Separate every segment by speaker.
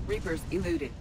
Speaker 1: Reapers eluded.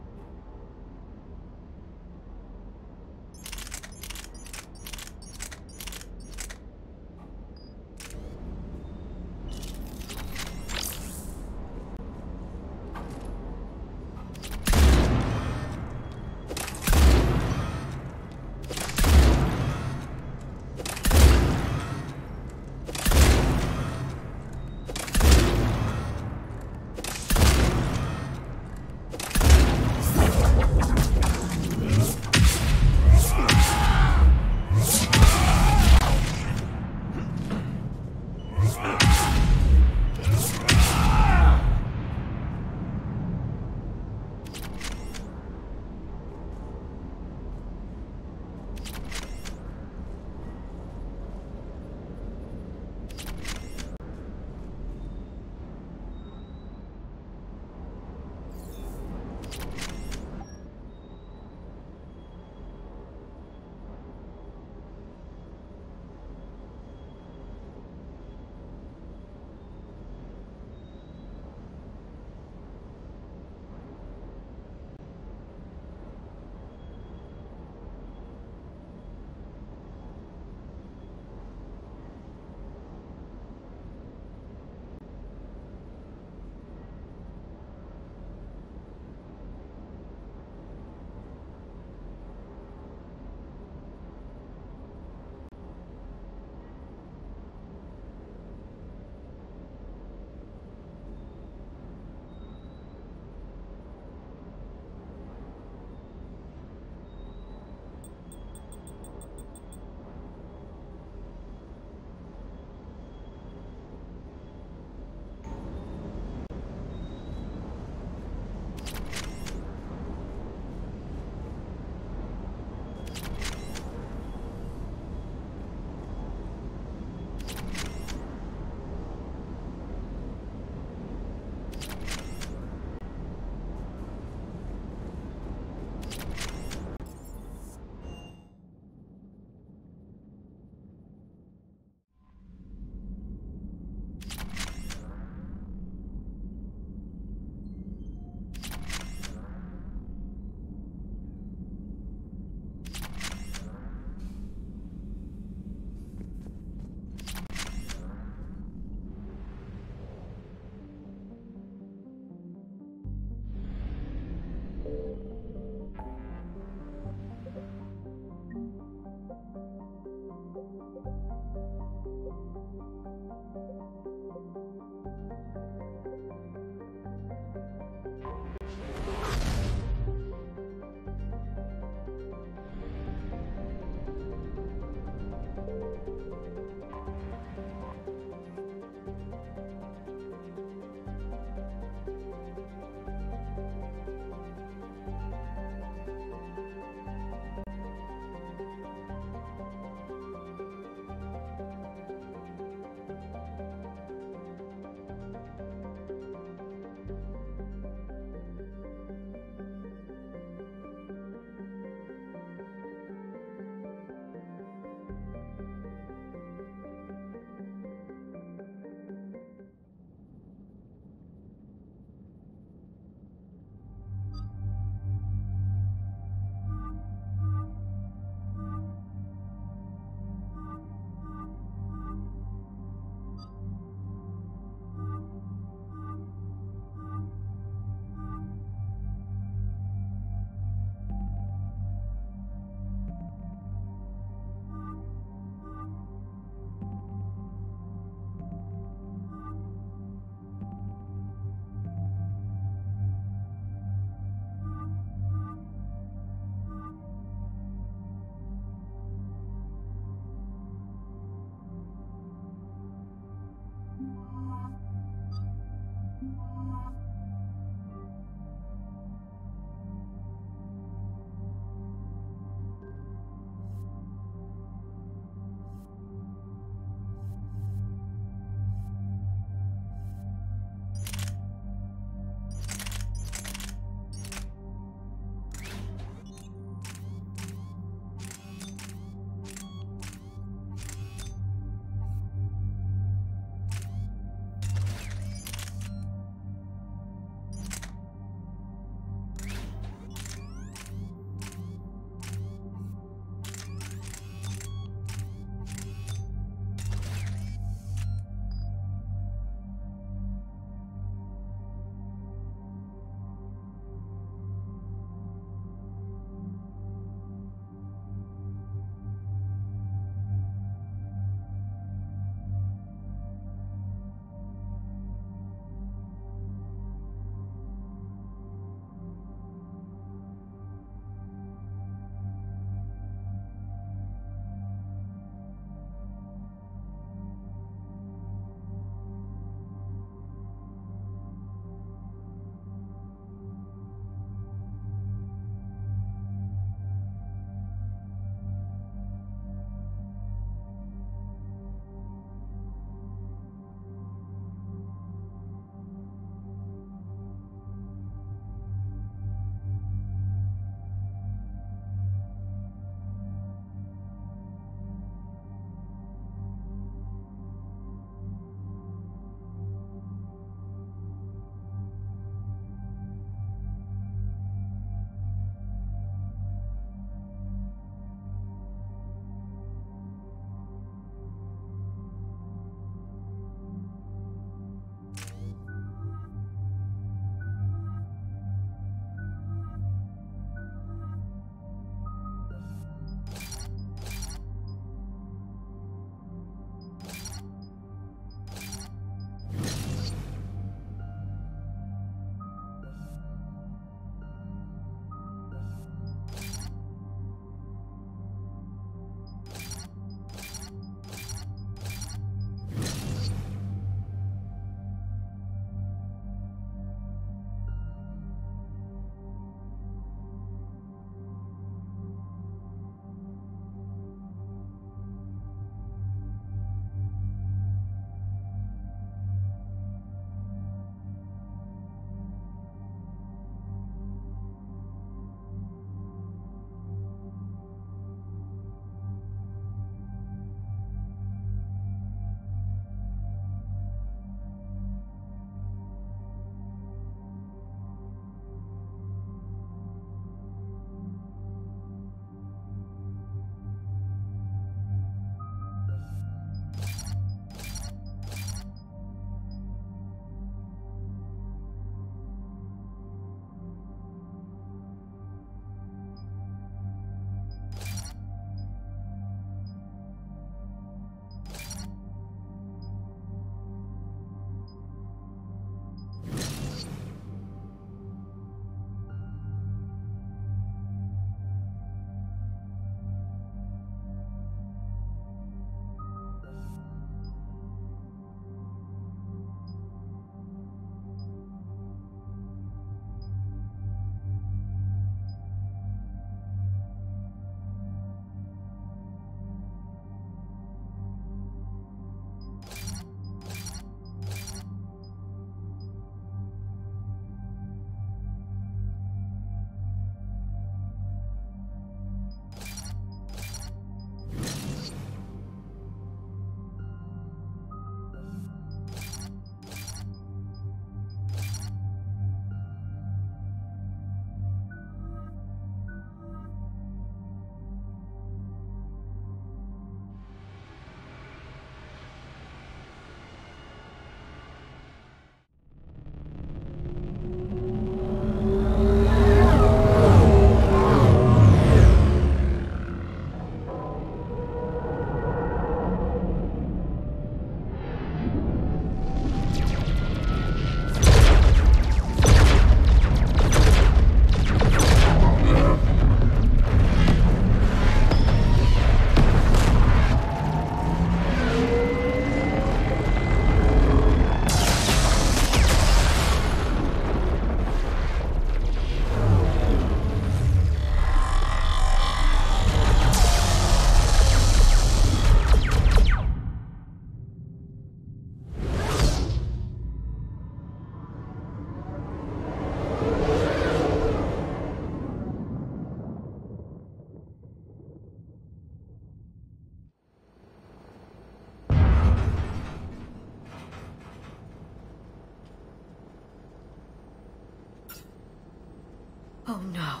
Speaker 1: Oh no.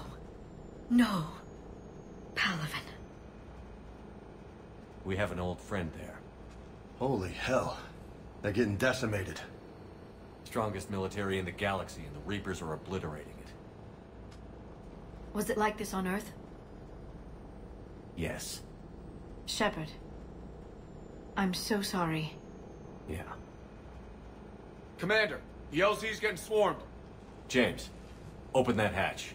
Speaker 1: No. Palaven.
Speaker 2: We have an old friend there.
Speaker 3: Holy hell. They're getting decimated.
Speaker 2: Strongest military in the galaxy, and the Reapers are obliterating it.
Speaker 1: Was it like this on Earth?
Speaker 2: Yes.
Speaker 1: Shepard. I'm so sorry.
Speaker 2: Yeah.
Speaker 4: Commander, the LZ's getting swarmed.
Speaker 2: James, open that hatch.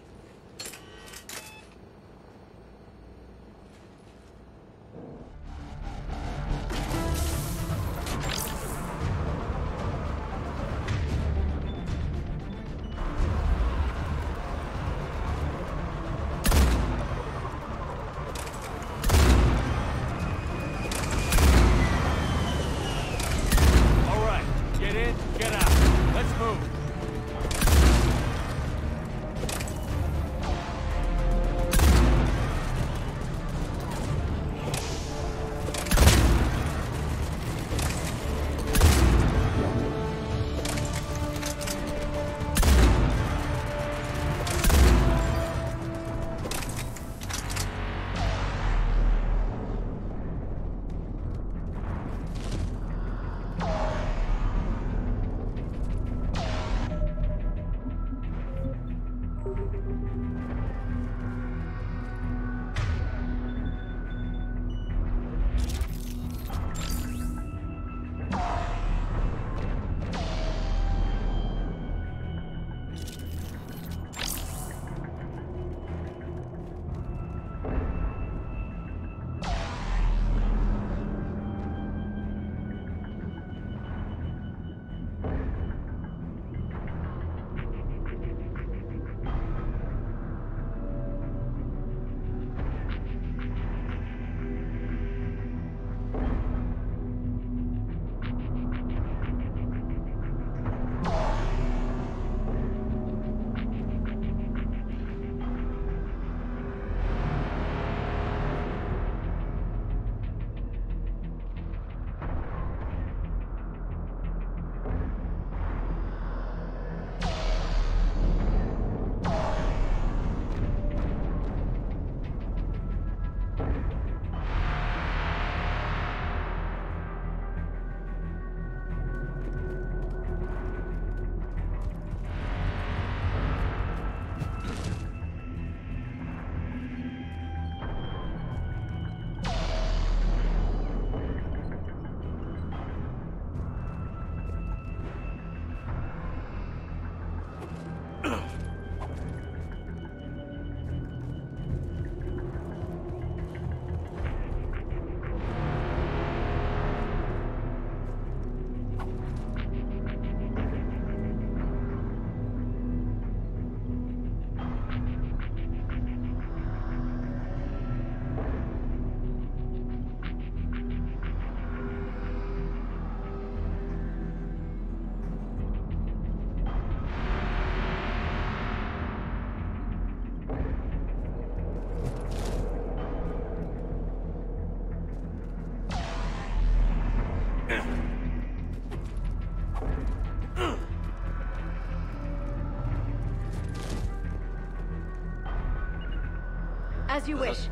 Speaker 1: As you wish.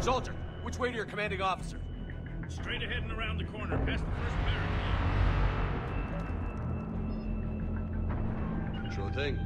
Speaker 4: Soldier, which way to your commanding officer?
Speaker 5: Straight ahead and around the corner, past the first barricade.
Speaker 3: Sure thing.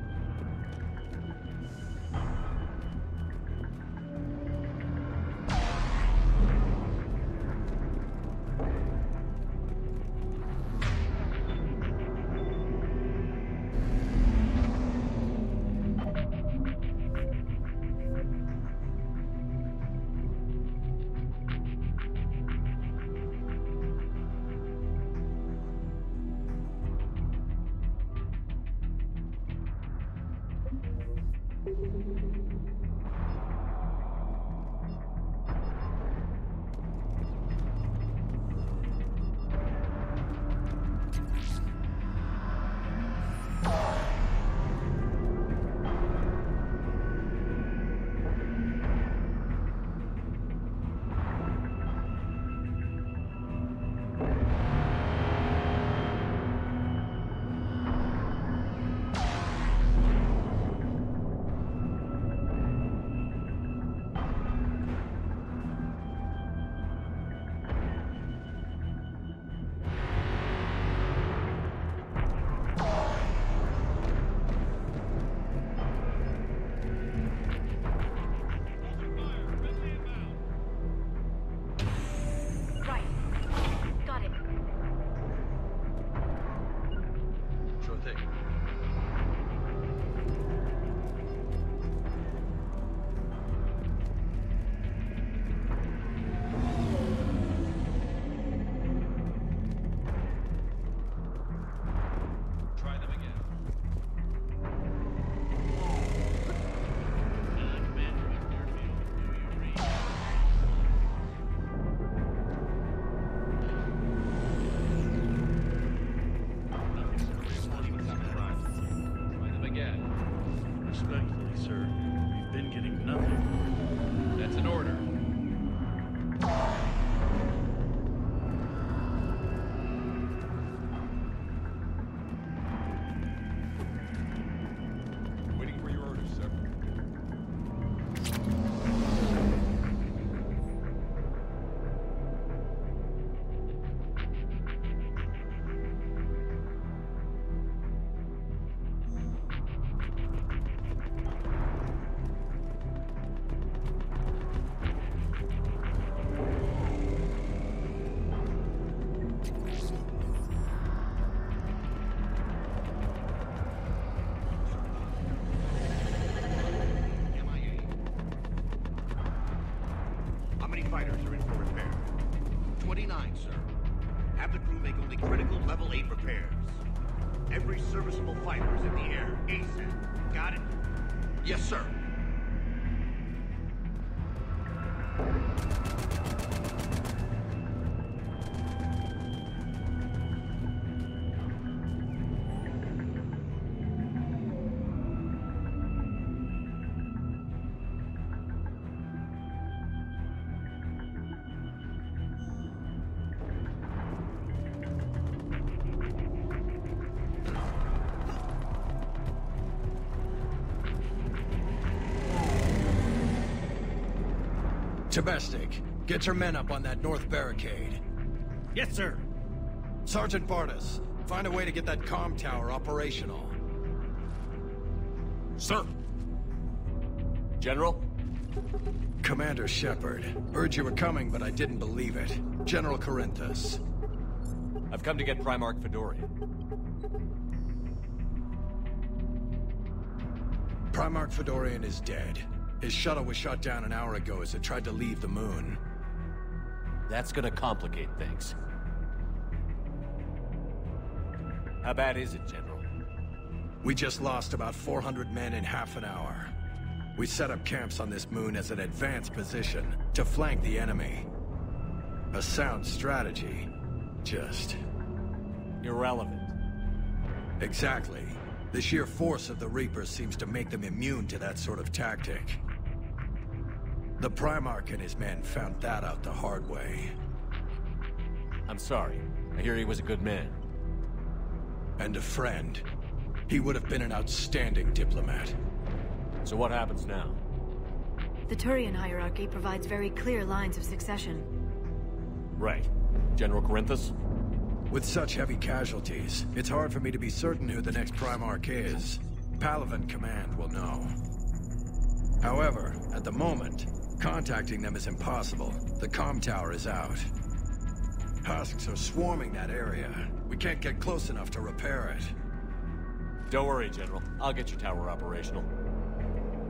Speaker 5: Respectfully, sir, we've been getting nothing.
Speaker 4: That's an order. Waiting for your orders, sir.
Speaker 6: How many fighters are in for repair? 29, sir. Have the crew make only critical level 8 repairs. Every serviceable fighter is in the air ASAP. Got it? Yes, sir.
Speaker 3: Domestic, get your men up on that north barricade.
Speaker 5: Yes, sir.
Speaker 3: Sergeant Bartis, find a way to get that comm tower operational.
Speaker 2: Sir! General?
Speaker 3: Commander Shepard, heard you were coming, but I didn't believe it. General Corinthus.
Speaker 2: I've come to get Primarch Fedorian.
Speaker 3: Primarch Fedorian is dead. His shuttle was shot down an hour ago as it tried to leave the moon.
Speaker 2: That's gonna complicate things. How bad is it, General?
Speaker 3: We just lost about 400 men in half an hour. We set up camps on this moon as an advanced position to flank the enemy. A sound strategy. Just...
Speaker 2: Irrelevant.
Speaker 3: Exactly. The sheer force of the Reapers seems to make them immune to that sort of tactic. The Primarch and his men found that out the hard way.
Speaker 2: I'm sorry. I hear he was a good man.
Speaker 3: And a friend. He would have been an outstanding diplomat.
Speaker 2: So what happens now?
Speaker 1: The Turian hierarchy provides very clear lines of succession.
Speaker 2: Right. General Corinthus?
Speaker 3: With such heavy casualties, it's hard for me to be certain who the next Primarch is. Palaven Command will know. However, at the moment, contacting them is impossible. The comm tower is out. Husks are swarming that area. We can't get close enough to repair it.
Speaker 2: Don't worry, General. I'll get your tower operational.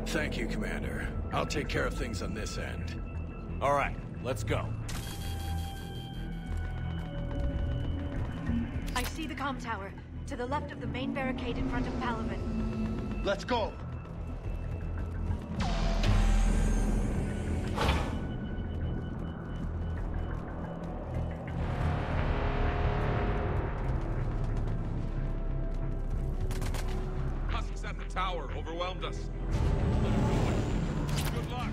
Speaker 3: Thank you, Commander. I'll take care of things on this end.
Speaker 2: All right, let's go.
Speaker 1: I see the comm tower, to the left of the main barricade in front of Palaven.
Speaker 3: Let's go!
Speaker 4: Husks at the tower overwhelmed us. Good luck.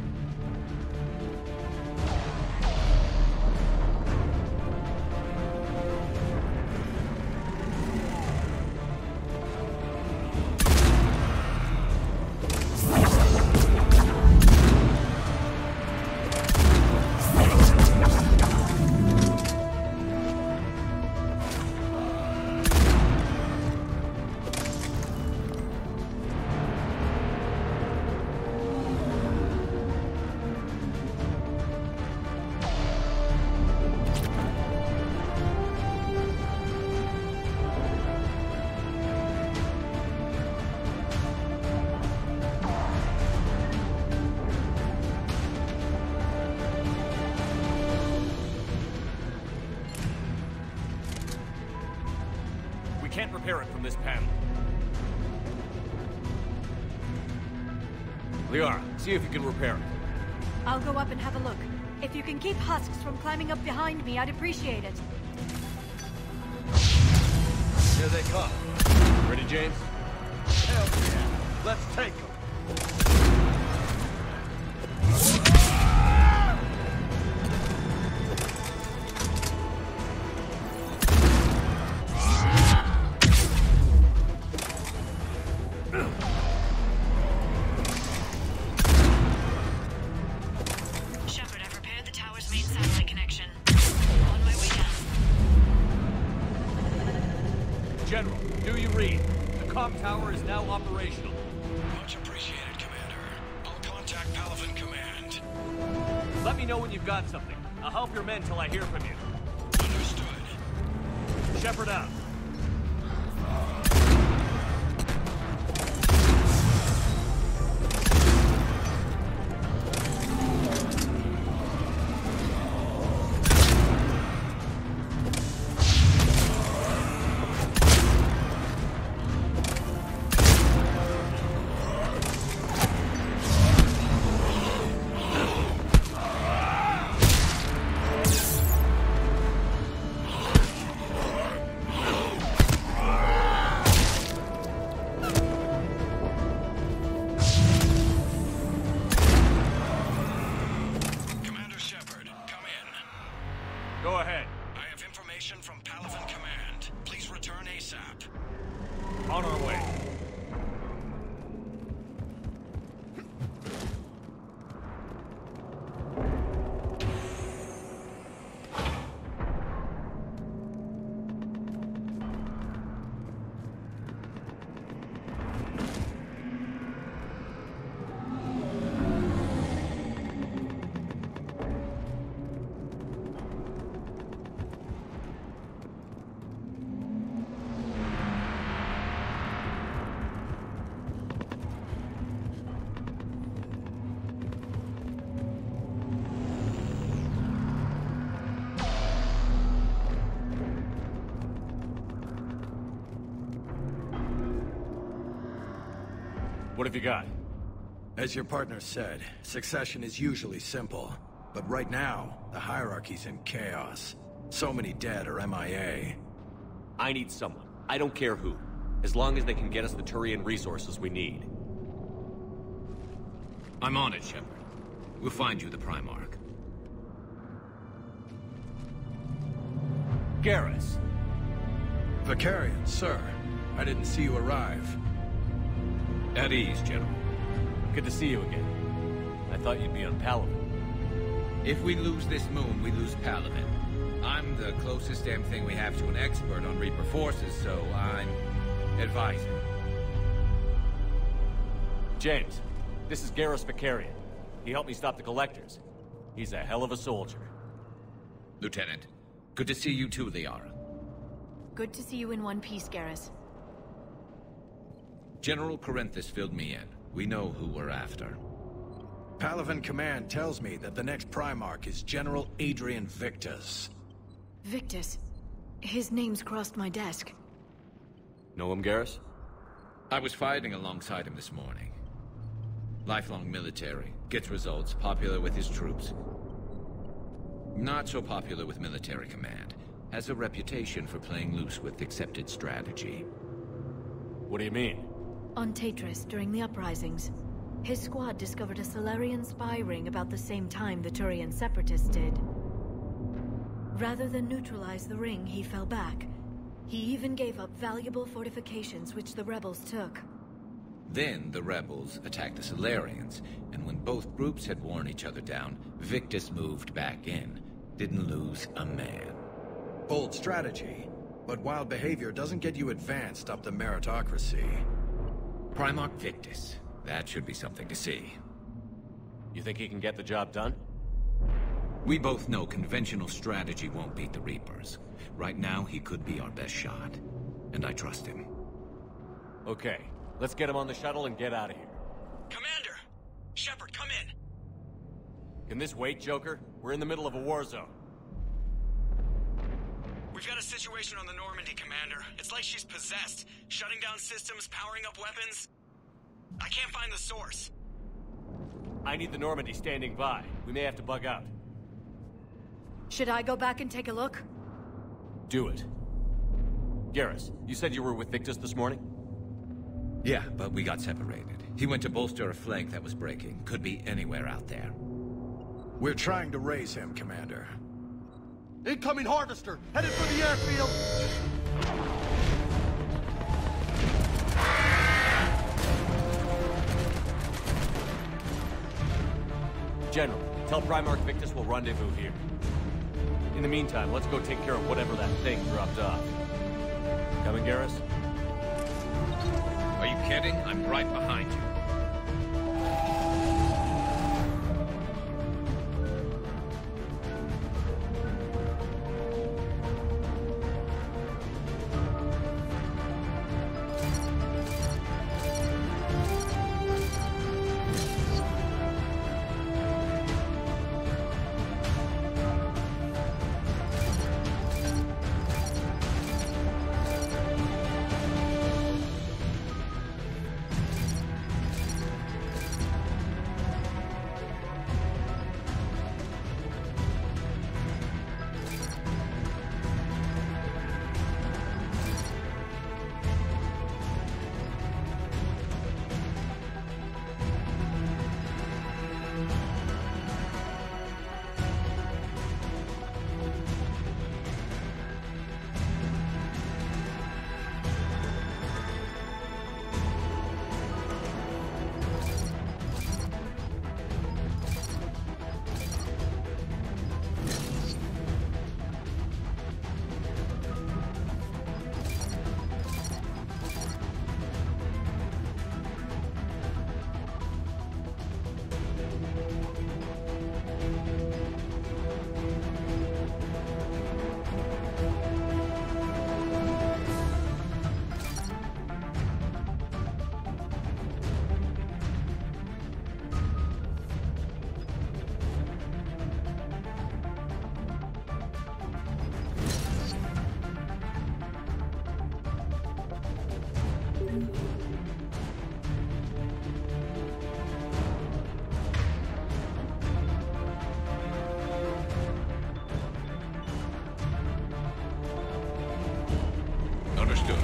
Speaker 2: Can't repair it from this panel. Liara, see if you can repair it.
Speaker 1: I'll go up and have a look. If you can keep Husks from climbing up behind me, I'd appreciate it.
Speaker 3: Here they come.
Speaker 2: Ready, James?
Speaker 3: Hell yeah! Let's take them!
Speaker 2: comm tower is now operational.
Speaker 3: Much appreciated, Commander. I'll contact Palaven Command.
Speaker 2: Let me know when you've got something. I'll help your men till I hear from you.
Speaker 3: Understood.
Speaker 2: Shepard out. Go ahead.
Speaker 3: I have information from Palaven Command. Please return ASAP.
Speaker 2: On our way. What have you got?
Speaker 3: As your partner said, succession is usually simple. But right now, the hierarchy's in chaos. So many dead or MIA.
Speaker 2: I need someone. I don't care who. As long as they can get us the Turian resources we need.
Speaker 6: I'm on it, Shepard. We'll find you the Primarch.
Speaker 2: Garrus.
Speaker 3: Vicarian, sir. I didn't see you arrive.
Speaker 6: At ease, General.
Speaker 2: Good to see you again. I thought you'd be on Palaven.
Speaker 7: If we lose this moon, we lose Palaven. I'm the closest damn thing we have to an expert on Reaper forces, so I'm advising.
Speaker 2: James, this is Garrus Vicarian. He helped me stop the Collectors. He's a hell of a soldier.
Speaker 7: Lieutenant, good to see you too, Liara.
Speaker 1: Good to see you in one piece, Garrus.
Speaker 7: General Corinthus filled me in. We know who we're after.
Speaker 3: Palaven Command tells me that the next Primarch is General Adrian Victus.
Speaker 1: Victus. His name's crossed my desk.
Speaker 2: Know him, Garrus?
Speaker 7: I was fighting alongside him this morning. Lifelong military, gets results, popular with his troops. Not so popular with military command. Has a reputation for playing loose with accepted strategy.
Speaker 2: What do you mean?
Speaker 1: On Tatris, during the uprisings, his squad discovered a Solarian spy ring about the same time the Turian separatists did. Rather than neutralize the ring, he fell back. He even gave up valuable fortifications which the rebels took.
Speaker 7: Then the rebels attacked the Solarians, and when both groups had worn each other down, Victus moved back in. Didn't lose a man.
Speaker 3: Bold strategy, but wild behavior doesn't get you advanced up the meritocracy.
Speaker 7: Primarch Victus. That should be something to see.
Speaker 2: You think he can get the job done?
Speaker 7: We both know conventional strategy won't beat the Reapers. Right now, he could be our best shot. And I trust him.
Speaker 2: Okay, let's get him on the shuttle and get out of here.
Speaker 8: Commander! Shepard, come in!
Speaker 2: Can this wait, Joker? We're in the middle of a war zone.
Speaker 8: We've got a situation on the Normandy, Commander. It's like she's possessed. Shutting down systems, powering up weapons. I can't find the source.
Speaker 2: I need the Normandy standing by. We may have to bug out.
Speaker 1: Should I go back and take a look?
Speaker 2: Do it. Garrus, you said you were with Victus this morning?
Speaker 7: Yeah, but we got separated. He went to bolster a flank that was breaking. Could be anywhere out there.
Speaker 3: We're trying to raise him, Commander.
Speaker 9: Incoming Harvester! Headed for the airfield!
Speaker 2: General, tell Primarch Victus we'll rendezvous here. In the meantime, let's go take care of whatever that thing dropped off. Coming, Garrus?
Speaker 7: kidding? I'm right behind you. Understood.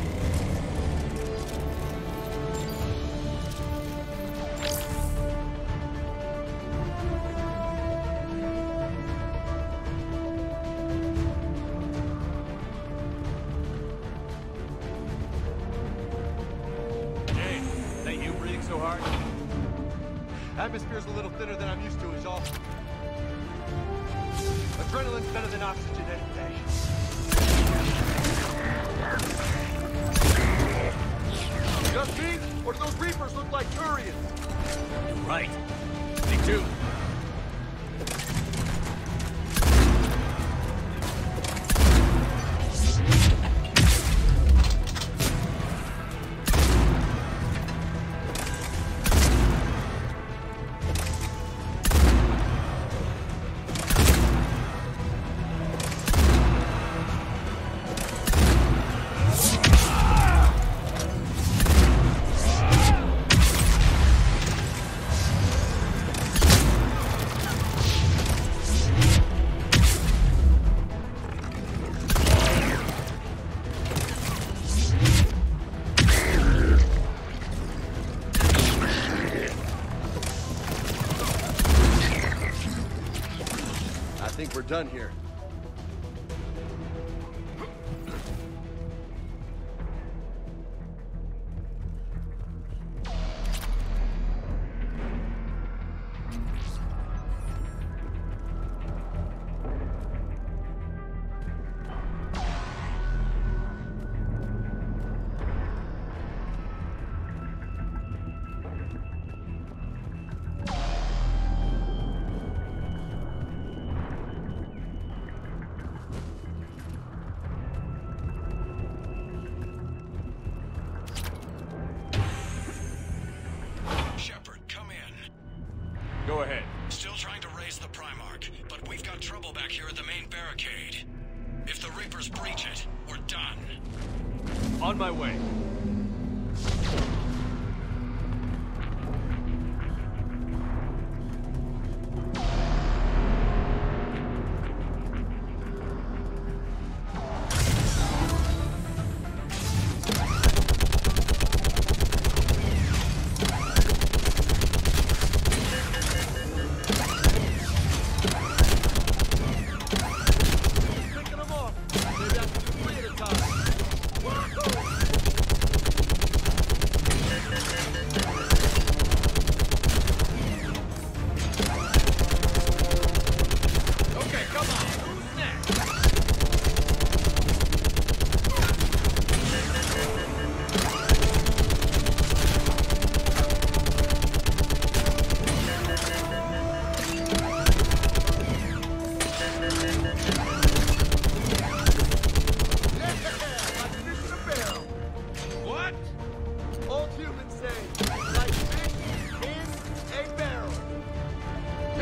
Speaker 2: Hey, that you breathing so hard?
Speaker 9: Atmosphere's a little thinner than I'm used to, is all. Adrenaline's better than oxygen any day. Just me? Or do those Reapers look like Turians?
Speaker 2: You're right. Me too.
Speaker 9: I think we're done here.
Speaker 2: Go ahead.
Speaker 8: Still trying to raise the Primarch, but we've got trouble back here at the main barricade. If the Reapers breach it, we're done.
Speaker 2: On my way.
Speaker 9: Picking them off. Maybe I can do 3 at a time. Whoa!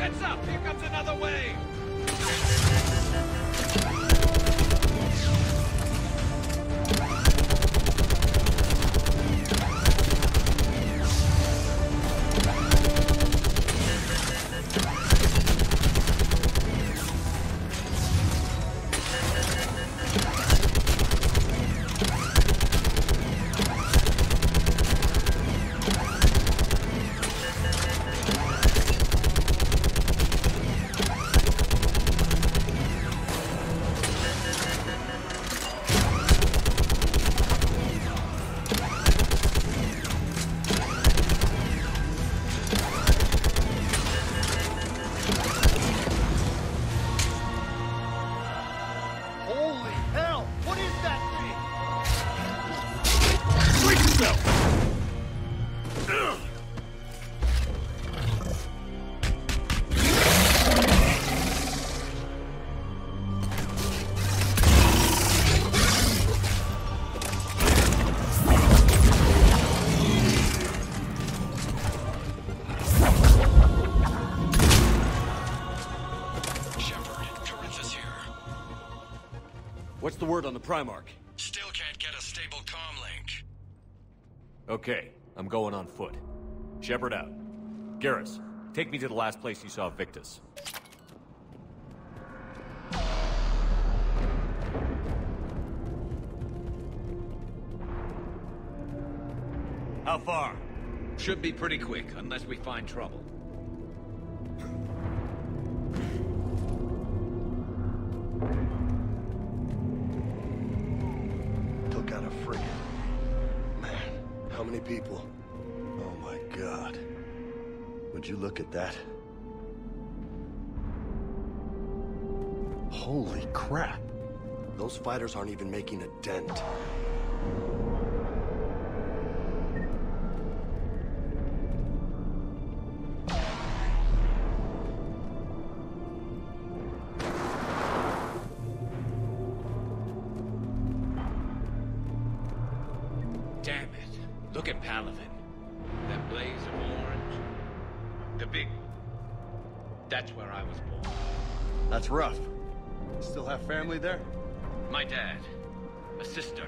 Speaker 7: Heads up! Here comes another wave!
Speaker 9: Holy hell! What is that thing?
Speaker 3: Brace yourself!
Speaker 2: What's the word on the Primarch?
Speaker 8: Still can't get a stable comm link.
Speaker 2: Okay, I'm going on foot. Shepard out. Garrus, take me to the last place you saw Victus. How far?
Speaker 7: Should be pretty quick, unless we find trouble.
Speaker 9: Took out a frigate. Man, how many people? Oh my god. Would you look at that? Holy crap. Those fighters aren't even making a dent.
Speaker 7: Damn it. Look at Palaven. That blaze of orange. The big... That's where I was born.
Speaker 9: That's rough. Still have family there?
Speaker 7: My dad. A sister.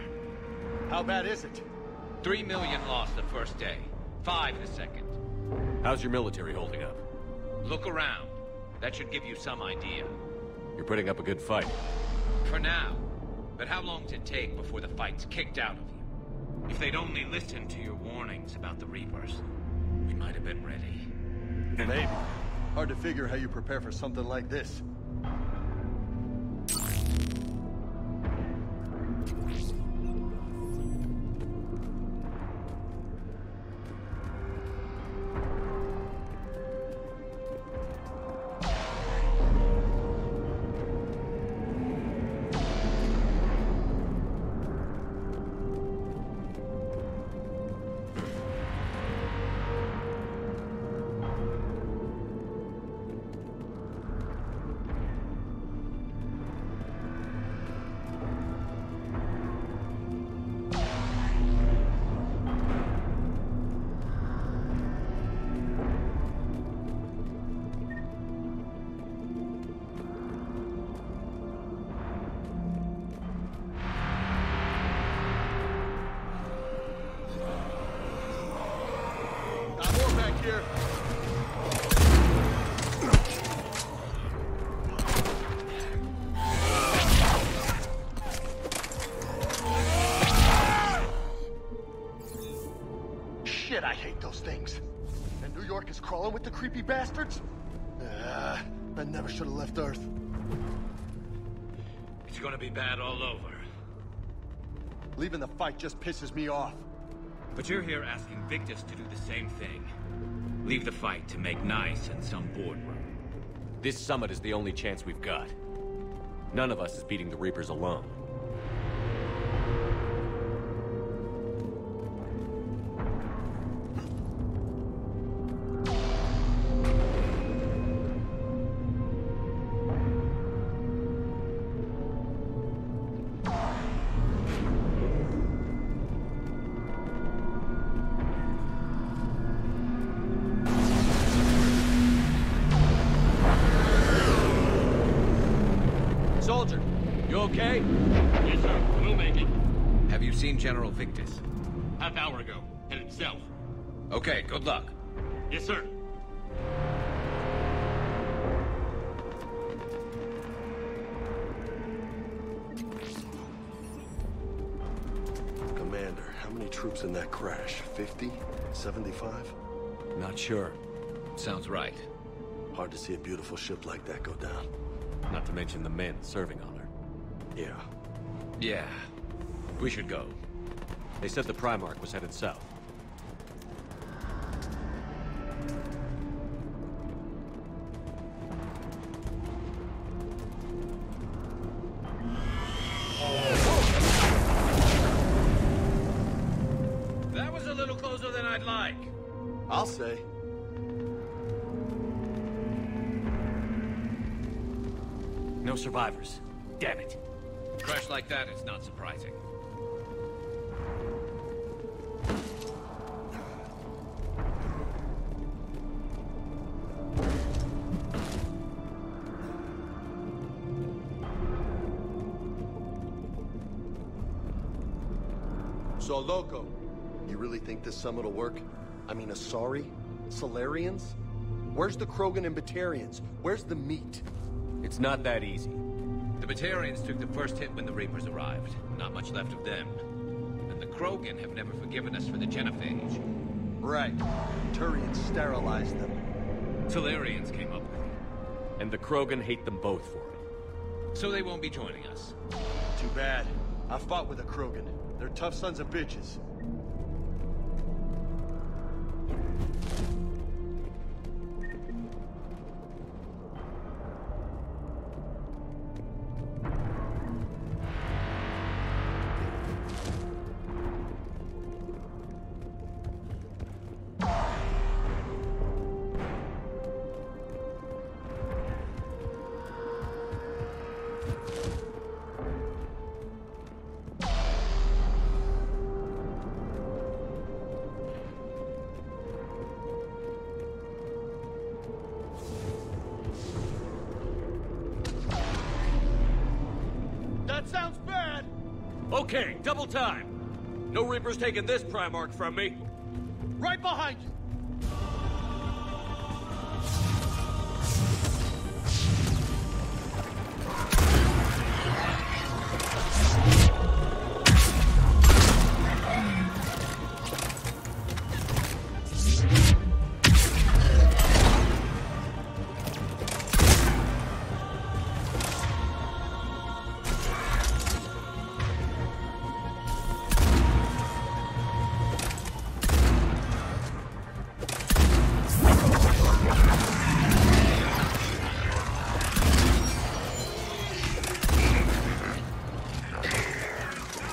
Speaker 9: How bad is it?
Speaker 7: 3 million lost the first day. 5 the second.
Speaker 2: How's your military holding up?
Speaker 7: Look around. That should give you some idea.
Speaker 2: You're putting up a good fight.
Speaker 7: For now. But how long does it take before the fight's kicked out of you? If they'd only listened to your warnings about the Reapers, we might have been ready.
Speaker 9: Maybe. Hard to figure how you prepare for something like this. Here. Shit, I hate those things. And New York is crawling with the creepy bastards? I never should have left Earth.
Speaker 7: It's gonna be bad all over.
Speaker 9: Leaving the fight just pisses me off.
Speaker 7: But you're here asking Victus to do the same thing. Leave the fight to make nice in some boardroom.
Speaker 2: This summit is the only chance we've got. None of us is beating the Reapers alone. okay?
Speaker 4: Yes, sir. We'll make it.
Speaker 7: Have you seen General Victus?
Speaker 4: Half hour ago. Headed south.
Speaker 7: Okay, good luck.
Speaker 4: Yes, sir.
Speaker 9: Commander, how many troops in that crash? 50? 75?
Speaker 2: Not sure.
Speaker 7: Sounds right.
Speaker 9: Hard to see a beautiful ship like that go down.
Speaker 2: Not to mention the men serving on her.
Speaker 9: Yeah.
Speaker 7: Yeah. We should go.
Speaker 2: They said the Primarch was headed south.
Speaker 7: That was a little closer than I'd like.
Speaker 9: I'll say.
Speaker 2: No survivors. Damn it.
Speaker 7: Crash like that is not surprising.
Speaker 9: So, Loco, you really think this summit will work? I mean, Asari? Solarians? Where's the Krogan and Batarians? Where's the meat?
Speaker 2: It's not that easy.
Speaker 7: The Batarians took the first hit when the Reapers arrived. Not much left of them. And the Krogan have never forgiven us for the Genophage.
Speaker 9: Right. Turians sterilized them.
Speaker 7: Solarians came up with it.
Speaker 2: And the Krogan hate them both for it.
Speaker 7: So they won't be joining us.
Speaker 9: Too bad. I fought with a Krogan. They're tough sons of bitches.
Speaker 6: That sounds bad!
Speaker 2: Okay, double time. No Reapers taking this Primarch from me.
Speaker 6: Right behind you!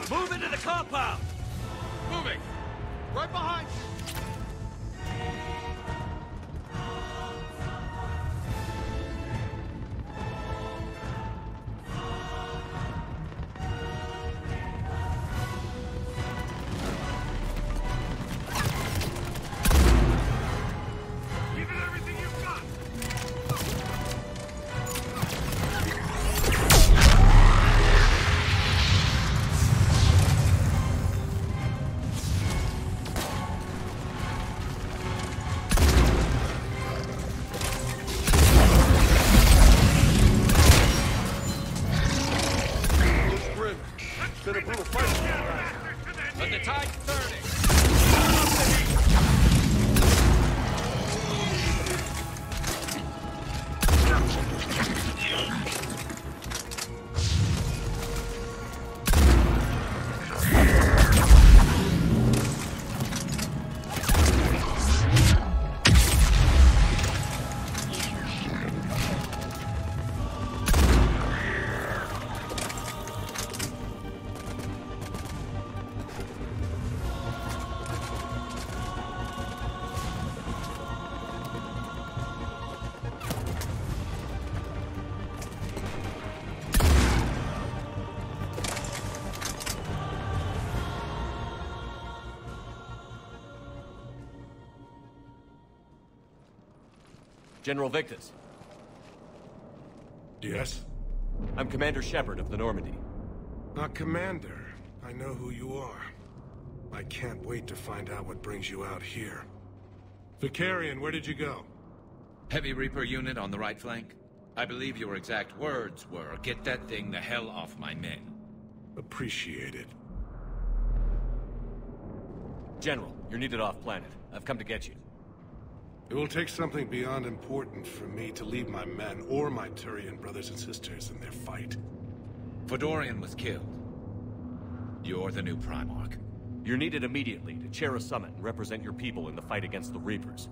Speaker 2: Move into the compound!
Speaker 6: Moving! Right behind you!
Speaker 4: Give it everything you've got!
Speaker 9: Looks grim. It's been a brutal fight.
Speaker 7: But the tide's turning.
Speaker 2: General Victus.
Speaker 4: Yes?
Speaker 2: I'm Commander Shepard of the Normandy.
Speaker 10: Commander, I know who you are. I can't wait to find out what brings you out here. Vicarian, where did you go?
Speaker 7: Heavy Reaper unit on the right flank. I believe your exact words were, "Get that thing the hell off my men."
Speaker 10: Appreciate it.
Speaker 2: General, you're needed off-planet. I've come to get you.
Speaker 10: It will take something beyond important for me to lead my men or my Turian brothers and sisters in their fight.
Speaker 7: Fedorian was killed. You're the new Primarch.
Speaker 2: You're needed immediately to chair a summit and represent your people in the fight against the Reapers.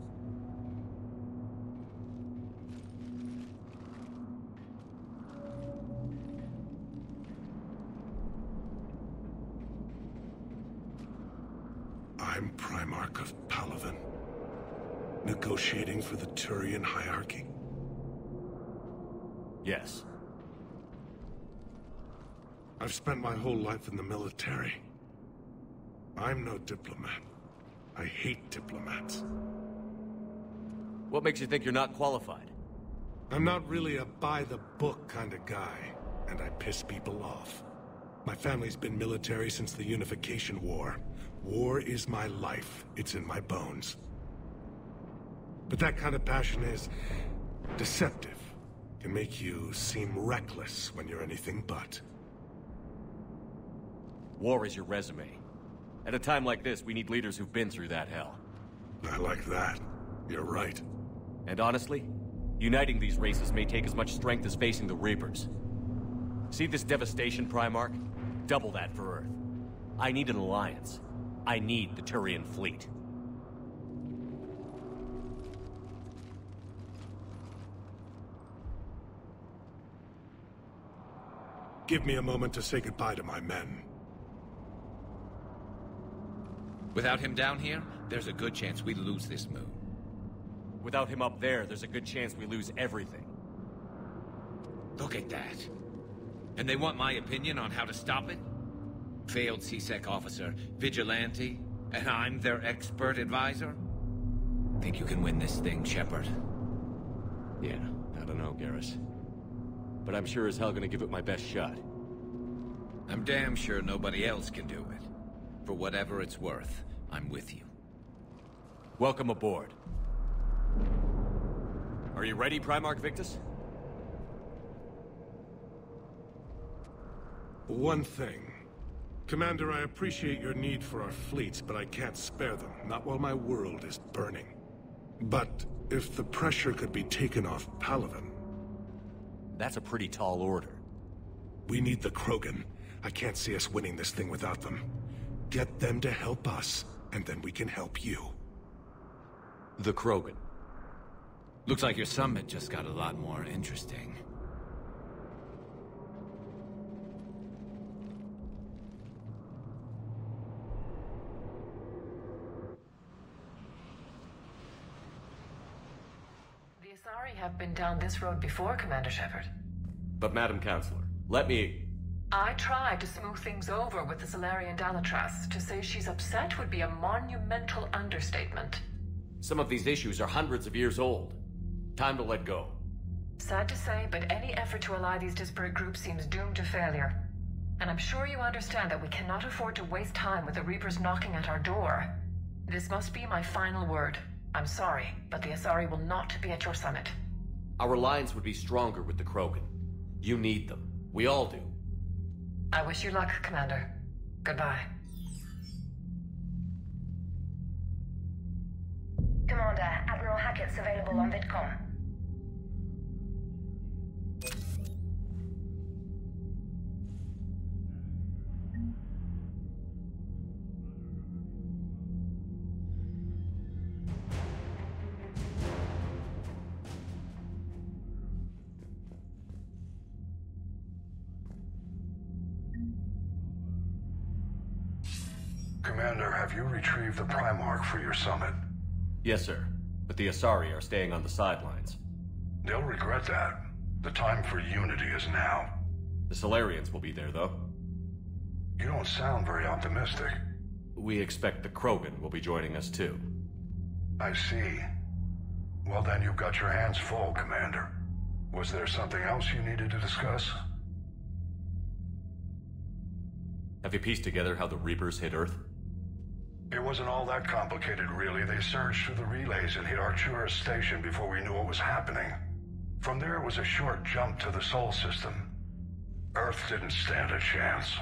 Speaker 10: I'm Primarch of Palaven. Negotiating for the Turian hierarchy?
Speaker 2: Yes.
Speaker 10: I've spent my whole life in the military. I'm no diplomat. I hate diplomats.
Speaker 2: What makes you think you're not qualified?
Speaker 10: I'm not really a by-the-book kind of guy, and I piss people off. My family's been military since the Unification War. War is my life. It's in my bones. But that kind of passion is deceptive. Can make you seem reckless when you're anything but.
Speaker 2: War is your resume. At a time like this, we need leaders who've been through that hell.
Speaker 10: I like that. You're right.
Speaker 2: And honestly, uniting these races may take as much strength as facing the Reapers. See this devastation, Primarch? Double that for Earth. I need an alliance. I need the Turian fleet.
Speaker 10: Give me a moment to say goodbye to my men.
Speaker 7: Without him down here, there's a good chance we lose this moon.
Speaker 2: Without him up there, there's a good chance we lose everything.
Speaker 7: Look at that. And they want my opinion on how to stop it? Failed C-Sec officer, vigilante, and I'm their expert advisor? Think you can win this thing, Shepard?
Speaker 2: Yeah, I don't know, Garrus. But I'm sure as hell gonna give it my best shot.
Speaker 7: I'm damn sure nobody else can do it. For whatever it's worth, I'm with you.
Speaker 2: Welcome aboard. Are you ready, Primarch Victus?
Speaker 10: One thing. Commander, I appreciate your need for our fleets, but I can't spare them, not while my world is burning. But if the pressure could be taken off Palaven...
Speaker 2: That's a pretty tall order.
Speaker 10: We need the Krogan. I can't see us winning this thing without them. Get them to help us, and then we can help you.
Speaker 2: The Krogan.
Speaker 7: Looks like your summit just got a lot more interesting.
Speaker 11: The Asari have been down this road before, Commander Shepard.
Speaker 2: But Madam Counselor, let me...
Speaker 11: I tried to smooth things over with the Solarian Dalatras. To say she's upset would be a monumental understatement.
Speaker 2: Some of these issues are hundreds of years old. Time to let go.
Speaker 11: Sad to say, but any effort to ally these disparate groups seems doomed to failure. And I'm sure you understand that we cannot afford to waste time with the Reapers knocking at our door. This must be my final word. I'm sorry, but the Asari will not be at your summit.
Speaker 2: Our alliance would be stronger with the Krogan. You need them. We all do.
Speaker 11: I wish you luck, Commander. Goodbye.
Speaker 12: Commander, Admiral Hackett's available on VidCom.
Speaker 10: Commander, have you retrieved the Primarch for your summit?
Speaker 2: Yes, sir. But the Asari are staying on the sidelines.
Speaker 10: They'll regret that. The time for unity is now.
Speaker 2: The Solarians will be there, though.
Speaker 10: You don't sound very optimistic.
Speaker 2: We expect the Krogan will be joining us, too.
Speaker 10: I see. Well, then you've got your hands full, Commander. Was there something else you needed to discuss?
Speaker 2: Have you pieced together how the Reapers hit Earth?
Speaker 10: It wasn't all that complicated, really. They surged through the relays and hit Arcturus Station before we knew what was happening. From there, it was a short jump to the Sol system. Earth didn't stand a chance.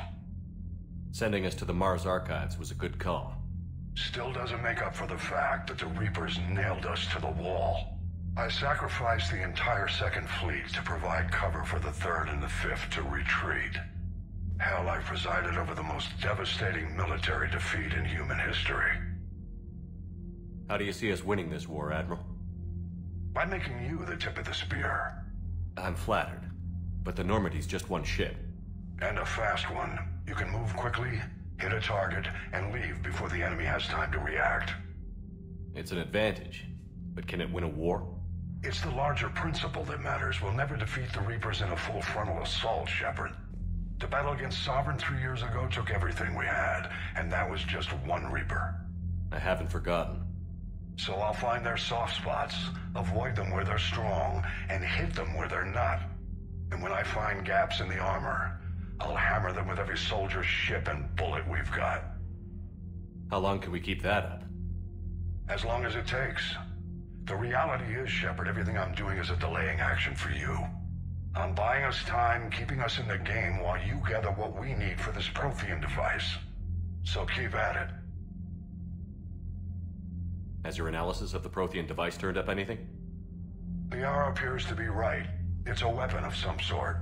Speaker 2: Sending us to the Mars Archives was a good call.
Speaker 10: Still doesn't make up for the fact that the Reapers nailed us to the wall. I sacrificed the entire Second Fleet to provide cover for the Third and the Fifth to retreat. Hell, I presided over the most devastating military defeat in human history.
Speaker 2: How do you see us winning this war, Admiral?
Speaker 10: By making you the tip of the spear.
Speaker 2: I'm flattered, but the Normandy's just one ship.
Speaker 10: And a fast one. You can move quickly, hit a target, and leave before the enemy has time to react.
Speaker 2: It's an advantage, but can it win a war?
Speaker 10: It's the larger principle that matters. We'll never defeat the Reapers in a full frontal assault, Shepard. The battle against Sovereign 3 years ago took everything we had, and that was just one Reaper.
Speaker 2: I haven't forgotten.
Speaker 10: So I'll find their soft spots, avoid them where they're strong, and hit them where they're not. And when I find gaps in the armor, I'll hammer them with every soldier, ship, and bullet we've got.
Speaker 2: How long can we keep that up?
Speaker 10: As long as it takes. The reality is, Shepard, everything I'm doing is a delaying action for you. I'm buying us time, keeping us in the game while you gather what we need for this Prothean device. So keep at it.
Speaker 2: Has your analysis of the Prothean device turned up anything?
Speaker 10: The R appears to be right. It's a weapon of some sort.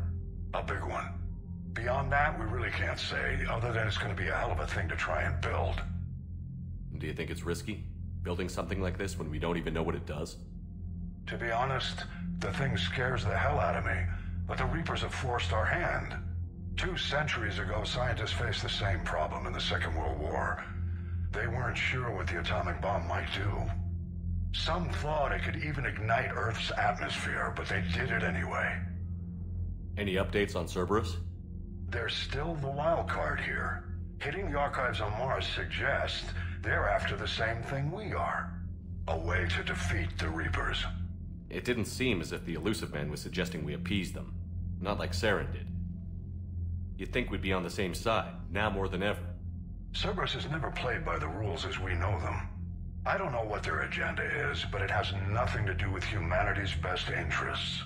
Speaker 10: A big one. Beyond that, we really can't say, other than it's going to be a hell of a thing to try and build.
Speaker 2: Do you think it's risky, building something like this when we don't even know what it does?
Speaker 10: To be honest, the thing scares the hell out of me, but the Reapers have forced our hand. 2 centuries ago, scientists faced the same problem in the Second World War. They weren't sure what the atomic bomb might do. Some thought it could even ignite Earth's atmosphere, but they did it anyway.
Speaker 2: Any updates on Cerberus?
Speaker 10: They're still the wild card here. Hitting the archives on Mars suggests they're after the same thing we are. A way to defeat the Reapers.
Speaker 2: It didn't seem as if the Elusive Man was suggesting we appease them. Not like Saren did. You'd think we'd be on the same side, now more than ever.
Speaker 10: Cerberus has never played by the rules as we know them. I don't know what their agenda is, but it has nothing to do with humanity's best interests.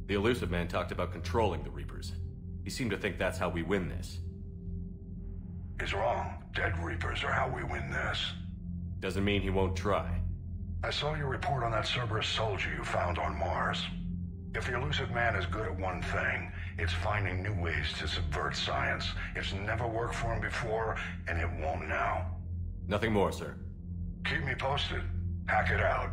Speaker 2: The Elusive Man talked about controlling the Reapers. He seemed to think that's how we win this.
Speaker 10: He's wrong. Dead Reapers are how we win this.
Speaker 2: Doesn't mean he won't try.
Speaker 10: I saw your report on that Cerberus soldier you found on Mars. If the Elusive Man is good at one thing, it's finding new ways to subvert science. It's never worked for him before, and it won't now.
Speaker 2: Nothing more, sir.
Speaker 10: Keep me posted. Hack it out.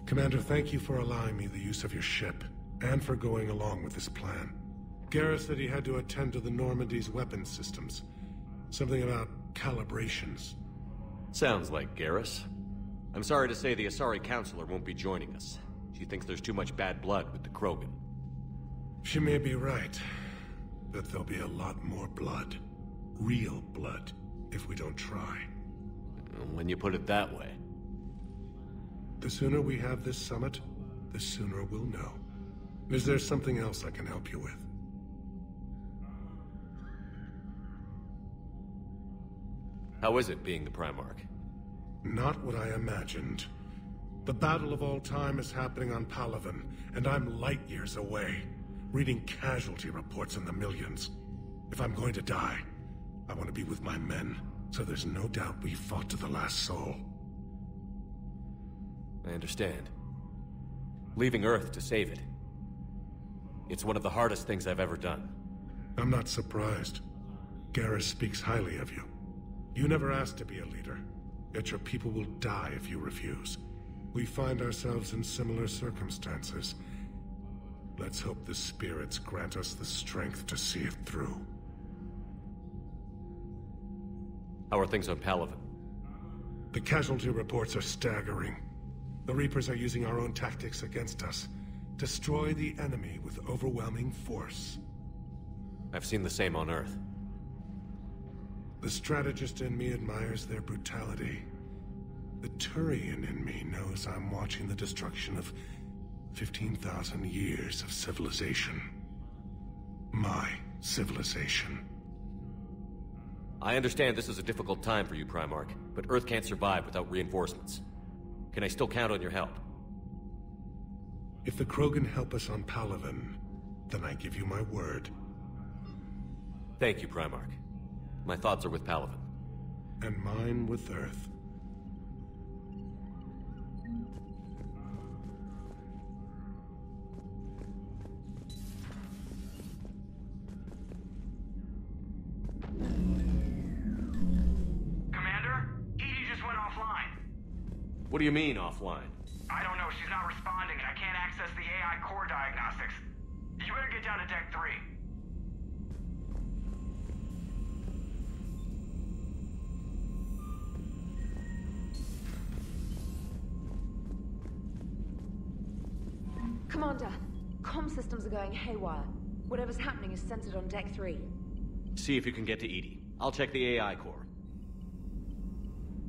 Speaker 10: Commander, thank you for allowing me the use of your ship, and for going along with this plan. Garrus said he had to attend to the Normandy's weapons systems. Something about calibrations.
Speaker 2: Sounds like Garrus. I'm sorry to say the Asari Counselor won't be joining us. She thinks there's too much bad blood with the Krogan.
Speaker 10: She may be right, but there'll be a lot more blood. Real blood, if we don't try.
Speaker 2: When you put it that way.
Speaker 10: The sooner we have this summit, the sooner we'll know. Is there something else I can help you with?
Speaker 2: How is it being the Primarch?
Speaker 10: Not what I imagined. The battle of all time is happening on Palaven, and I'm light years away, reading casualty reports in the millions. If I'm going to die, I want to be with my men, so there's no doubt we fought to the last soul.
Speaker 2: I understand. Leaving Earth to save it. It's one of the hardest things I've ever done.
Speaker 10: I'm not surprised. Garrus speaks highly of you. You never asked to be a leader, yet your people will die if you refuse. We find ourselves in similar circumstances. Let's hope the spirits grant us the strength to see it through.
Speaker 2: How are things on Palaven?
Speaker 10: The casualty reports are staggering. The Reapers are using our own tactics against us. Destroy the enemy with overwhelming force.
Speaker 2: I've seen the same on Earth.
Speaker 10: The strategist in me admires their brutality. The Turian in me knows I'm watching the destruction of 15,000 years of civilization. My civilization.
Speaker 2: I understand this is a difficult time for you, Primarch, but Earth can't survive without reinforcements. Can I still count on your help?
Speaker 10: If the Krogan help us on Palaven, then I give you my word.
Speaker 2: Thank you, Primarch. My thoughts are with Palaven.
Speaker 10: And mine with Earth.
Speaker 8: Commander? Edie just went offline.
Speaker 2: What do you mean, offline?
Speaker 8: I don't know, she's not responding and I can't access the AI core diagnostics. You better get down to Deck 3.
Speaker 13: Commander, comm systems are going haywire. Whatever's happening is centered on Deck 3.
Speaker 2: See if you can get to Edie. I'll check the AI core.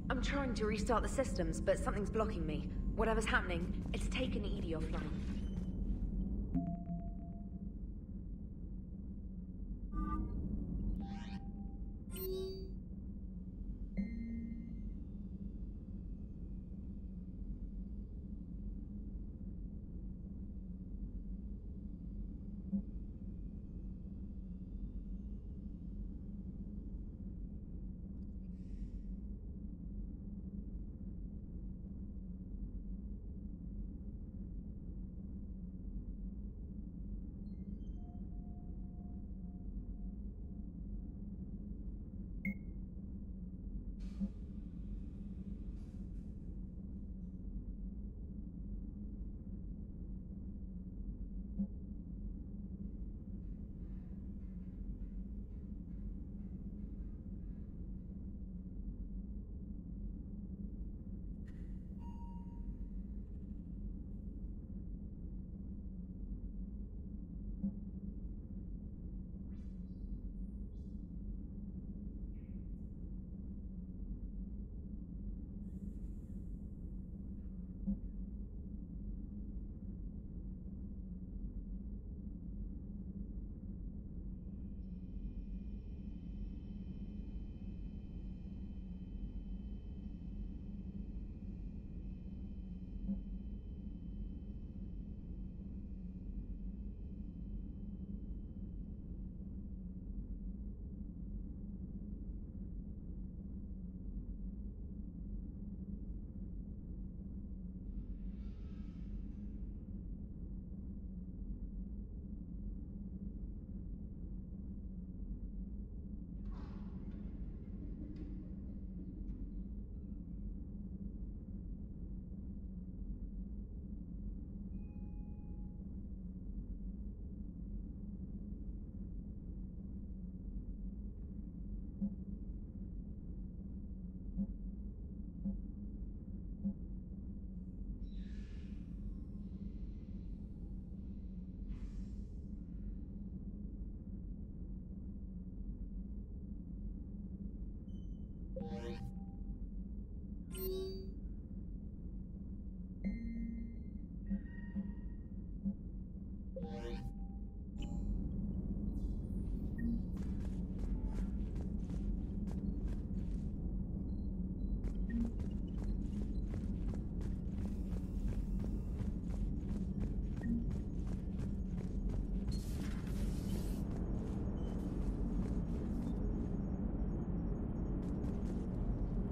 Speaker 13: I'm trying to restart the systems, but something's blocking me. Whatever's happening, it's taken Edie offline.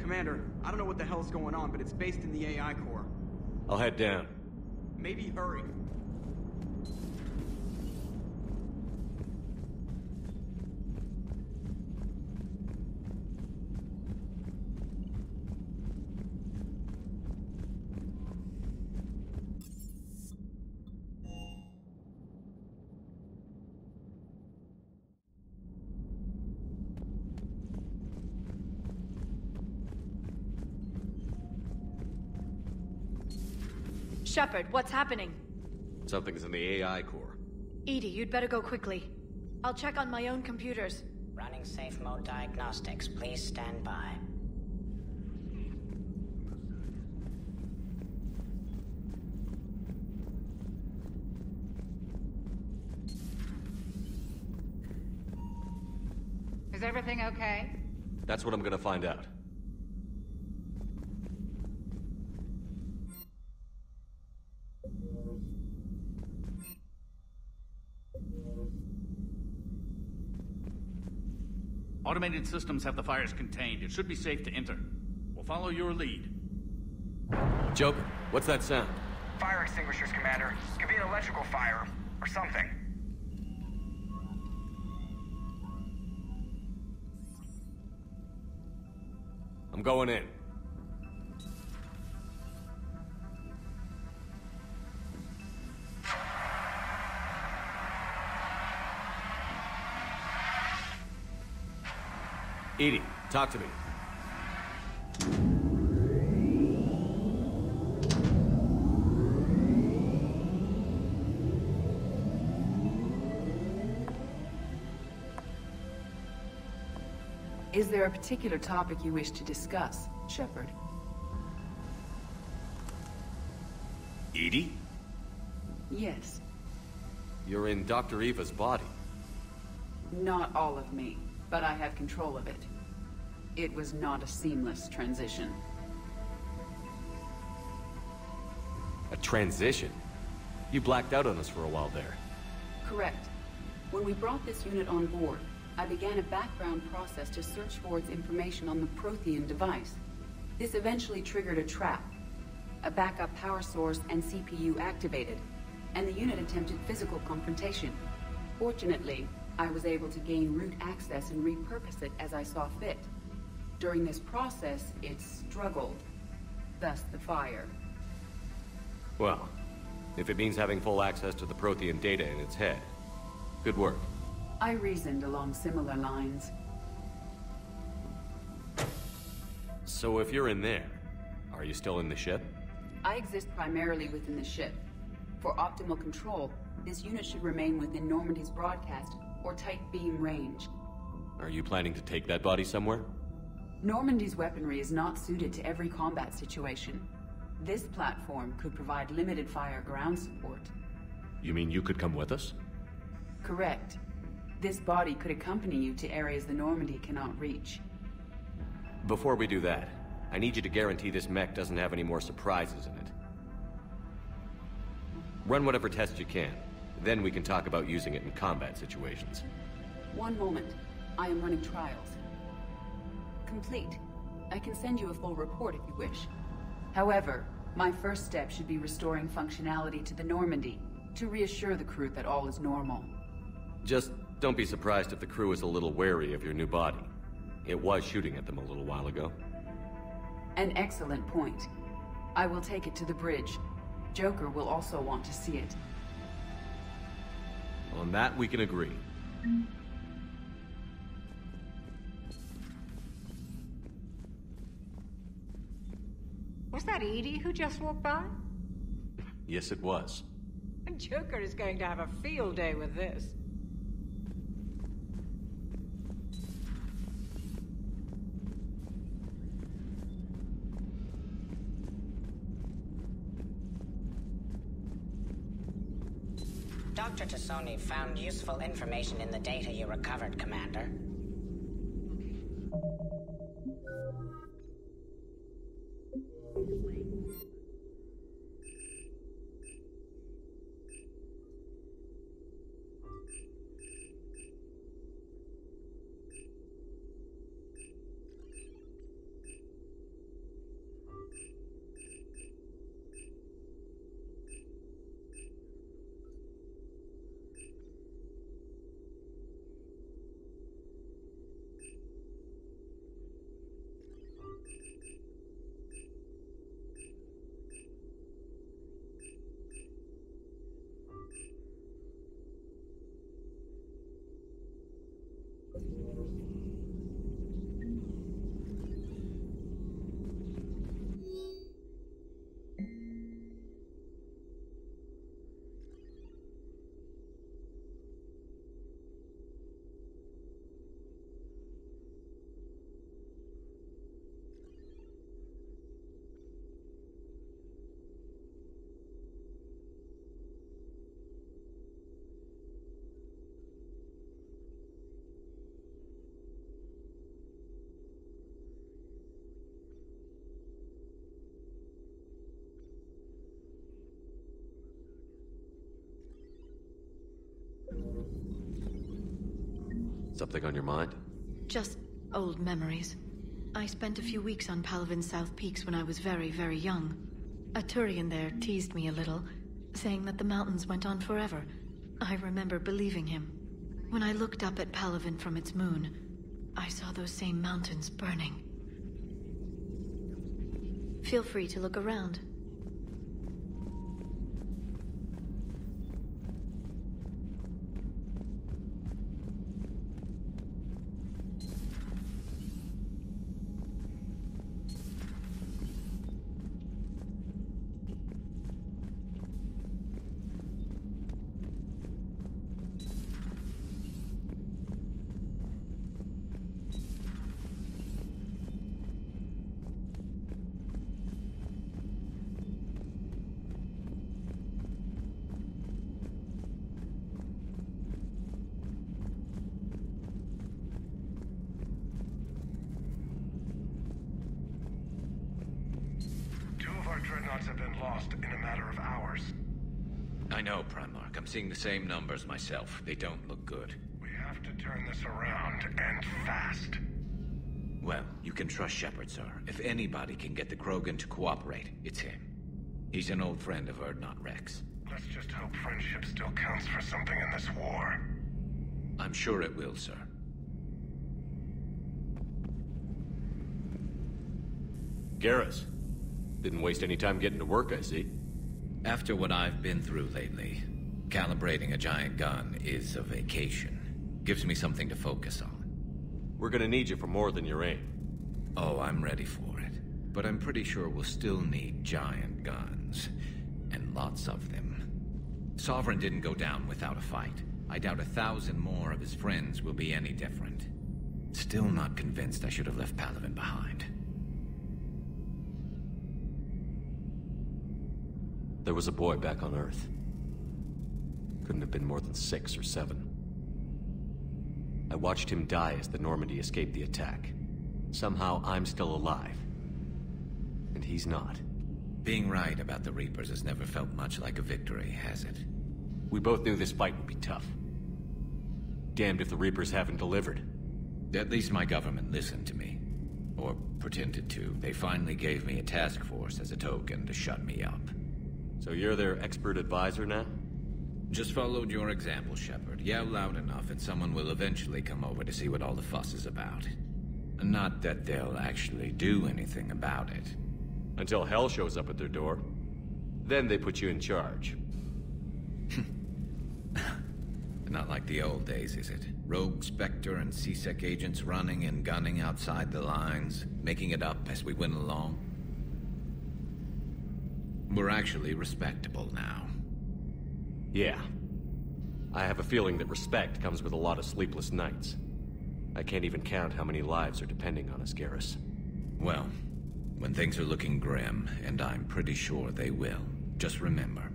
Speaker 14: Commander, I don't know what the hell's going on, but it's based in the AI core.
Speaker 2: I'll head down.
Speaker 14: Maybe hurry.
Speaker 1: Shepard, what's happening?
Speaker 2: Something's in the AI core.
Speaker 1: Edie, you'd better go quickly. I'll check on my own computers.
Speaker 15: Running safe mode diagnostics. Please stand by.
Speaker 16: Is everything okay?
Speaker 2: That's what I'm gonna find out.
Speaker 5: Automated systems have the fires contained. It should be safe to enter. We'll follow your lead.
Speaker 2: Joker, what's that sound?
Speaker 17: Fire extinguishers, Commander. Could be an electrical fire, or something.
Speaker 2: I'm going in. Edie, talk to me.
Speaker 18: Is there a particular topic you wish to discuss, Shepard?
Speaker 2: Edie?
Speaker 18: Yes.
Speaker 2: You're in Dr. Eva's body.
Speaker 18: Not all of me, but I have control of it. It was not a seamless transition.
Speaker 2: A transition? You blacked out on us for a while there.
Speaker 18: Correct. When we brought this unit on board, I began a background process to search for its information on the Prothean device. This eventually triggered a trap. A backup power source and CPU activated, and the unit attempted physical confrontation. Fortunately, I was able to gain root access and repurpose it as I saw fit. During this process, it struggled. Thus the fire.
Speaker 2: Well, if it means having full access to the Prothean data in its head, good work.
Speaker 18: I reasoned along similar lines.
Speaker 2: So if you're in there, are you still in the ship?
Speaker 18: I exist primarily within the ship. For optimal control, this unit should remain within Normandy's broadcast or tight beam range.
Speaker 2: Are you planning to take that body somewhere?
Speaker 18: Normandy's weaponry is not suited to every combat situation. This platform could provide limited fire ground support.
Speaker 2: You mean you could come with us?
Speaker 18: Correct. This body could accompany you to areas the Normandy cannot reach.
Speaker 2: Before we do that, I need you to guarantee this mech doesn't have any more surprises in it. Run whatever tests you can. Then we can talk about using it in combat situations.
Speaker 18: One moment. I am running trials. Complete. I can send you a full report if you wish. However, my first step should be restoring functionality to the Normandy, to reassure the crew that all is normal.
Speaker 2: Just don't be surprised if the crew is a little wary of your new body. It was shooting at them a little while ago.
Speaker 18: An excellent point. I will take it to the bridge. Joker will also want to see it.
Speaker 2: On that, we can agree.
Speaker 19: Was that Edie who just walked by?
Speaker 2: Yes, it was.
Speaker 19: Joker is going to have a field day with this.
Speaker 15: Dr. Tassoni found useful information in the data you recovered, Commander.
Speaker 2: Something on your mind?
Speaker 1: Just old memories. I spent a few weeks on Palaven's South Peaks when I was very, very young. A Turian there teased me a little, saying that the mountains went on forever. I remember believing him. When I looked up at Palaven from its moon, I saw those same mountains burning. Feel free to look around.
Speaker 10: Dreadnoughts have been lost in a matter of hours.
Speaker 7: I know, Primarch. I'm seeing the same numbers myself. They don't look good.
Speaker 10: We have to turn this around, and fast.
Speaker 7: Well, you can trust Shepard, sir. If anybody can get the Krogan to cooperate, it's him. He's an old friend of Urdnot Rex.
Speaker 10: Let's just hope friendship still counts for something in this war.
Speaker 7: I'm sure it will, sir.
Speaker 2: Garrus. Didn't waste any time getting to work, I see.
Speaker 7: After what I've been through lately, calibrating a giant gun is a vacation. Gives me something to focus on.
Speaker 2: We're gonna need you for more than your aim.
Speaker 7: Oh, I'm ready for it. But I'm pretty sure we'll still need giant guns. And lots of them. Sovereign didn't go down without a fight. I doubt 1,000 more of his friends will be any different. Still not convinced I should have left Palaven behind.
Speaker 2: There was a boy back on Earth. Couldn't have been more than 6 or 7. I watched him die as the Normandy escaped the attack. Somehow I'm still alive. And he's not.
Speaker 7: Being right about the Reapers has never felt much like a victory, has it?
Speaker 2: We both knew this fight would be tough. Damned if the Reapers haven't delivered.
Speaker 7: At least my government listened to me. Or pretended to. They finally gave me a task force as a token to shut me up.
Speaker 2: So you're their expert advisor now?
Speaker 7: Just followed your example, Shepard. Yell loud enough and someone will eventually come over to see what all the fuss is about. Not that they'll actually do anything about it.
Speaker 2: Until hell shows up at their door. Then they put you in charge.
Speaker 7: Not like the old days, is it? Rogue Spectre and C-Sec agents running and gunning outside the lines, making it up as we went along. We're actually respectable now.
Speaker 2: Yeah. I have a feeling that respect comes with a lot of sleepless nights. I can't even count how many lives are depending on us, Garrus.
Speaker 7: Well, when things are looking grim, and I'm pretty sure they will, just remember,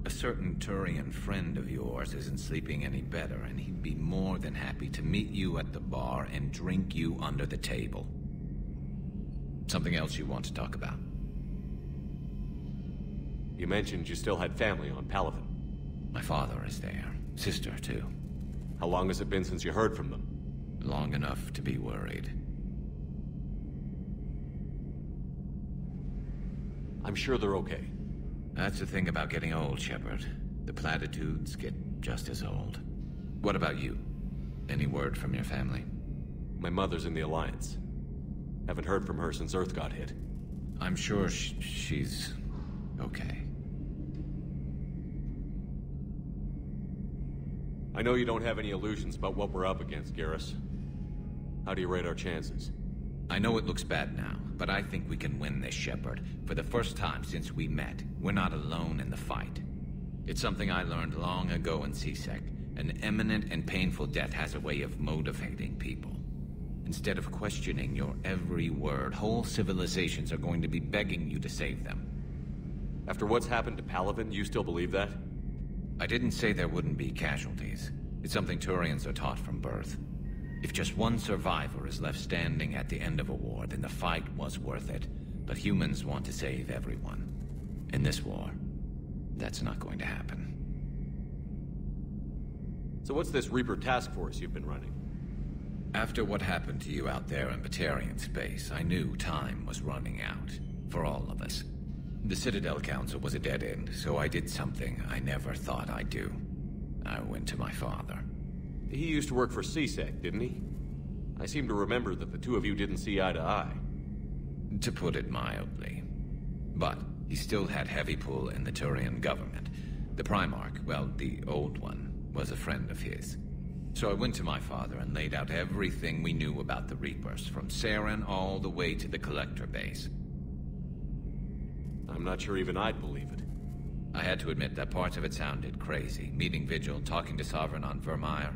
Speaker 7: a certain Turian friend of yours isn't sleeping any better, and he'd be more than happy to meet you at the bar and drink you under the table. Something else you want to talk about?
Speaker 2: You mentioned you still had family on Palaven.
Speaker 7: My father is there. Sister, too.
Speaker 2: How long has it been since you heard from them?
Speaker 7: Long enough to be worried.
Speaker 2: I'm sure they're okay.
Speaker 7: That's the thing about getting old, Shepard. The platitudes get just as old. What about you? Any word from your family?
Speaker 2: My mother's in the Alliance. Haven't heard from her since Earth got hit.
Speaker 7: I'm sure she's okay.
Speaker 2: I know you don't have any illusions about what we're up against, Garrus. How do you rate our chances?
Speaker 7: I know it looks bad now, but I think we can win this, Shepard. For the first time since we met, we're not alone in the fight. It's something I learned long ago in C-Sec. An imminent and painful death has a way of motivating people. Instead of questioning your every word, whole civilizations are going to be begging you to save them.
Speaker 2: After what's happened to Palaven, you still believe that?
Speaker 7: I didn't say there wouldn't be casualties. It's something Turians are taught from birth. If just one survivor is left standing at the end of a war, then the fight was worth it. But humans want to save everyone. In this war, that's not going to happen.
Speaker 2: So what's this Reaper task force you've been running?
Speaker 7: After what happened to you out there in Batarian space, I knew time was running out. For all of us. The Citadel Council was a dead end, so I did something I never thought I'd do. I went to my father.
Speaker 2: He used to work for CSEC, didn't he? I seem to remember that the two of you didn't see eye to eye.
Speaker 7: To put it mildly. But he still had heavy pull in the Turian government. The Primarch, well, the old one, was a friend of his. So I went to my father and laid out everything we knew about the Reapers, from Saren all the way to the Collector base.
Speaker 2: I'm not sure even I'd believe it.
Speaker 7: I had to admit that parts of it sounded crazy, meeting Vigil, talking to Sovereign on Vermeer.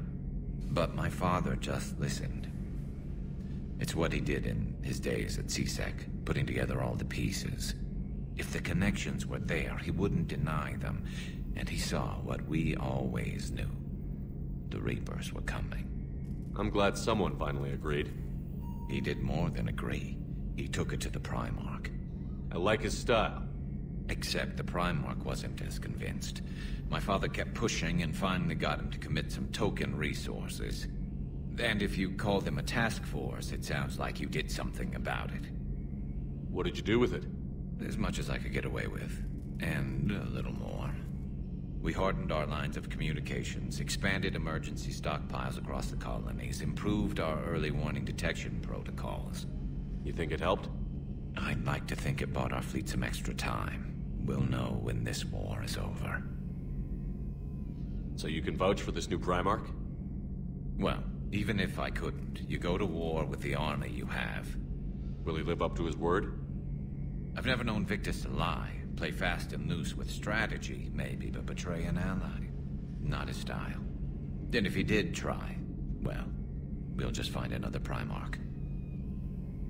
Speaker 7: But my father just listened. It's what he did in his days at CSEC, putting together all the pieces. If the connections were there, he wouldn't deny them, and he saw what we always knew. The Reapers were coming.
Speaker 2: I'm glad someone finally agreed.
Speaker 7: He did more than agree. He took it to the Primarch.
Speaker 2: I like his style.
Speaker 7: Except the Primarch wasn't as convinced. My father kept pushing and finally got him to commit some token resources. And if you call them a task force, it sounds like you did something about it.
Speaker 2: What did you do with it?
Speaker 7: As much as I could get away with. And a little more. We hardened our lines of communications, expanded emergency stockpiles across the colonies, improved our early warning detection protocols.
Speaker 2: You think it helped?
Speaker 7: I'd like to think it bought our fleet some extra time. We'll know when this war is over.
Speaker 2: So you can vouch for this new Primarch?
Speaker 7: Well, even if I couldn't, you go to war with the army you have.
Speaker 2: Will he live up to his word?
Speaker 7: I've never known Victus to lie. Play fast and loose with strategy, maybe, but betray an ally. Not his style. And if he did try, well, we'll just find another Primarch.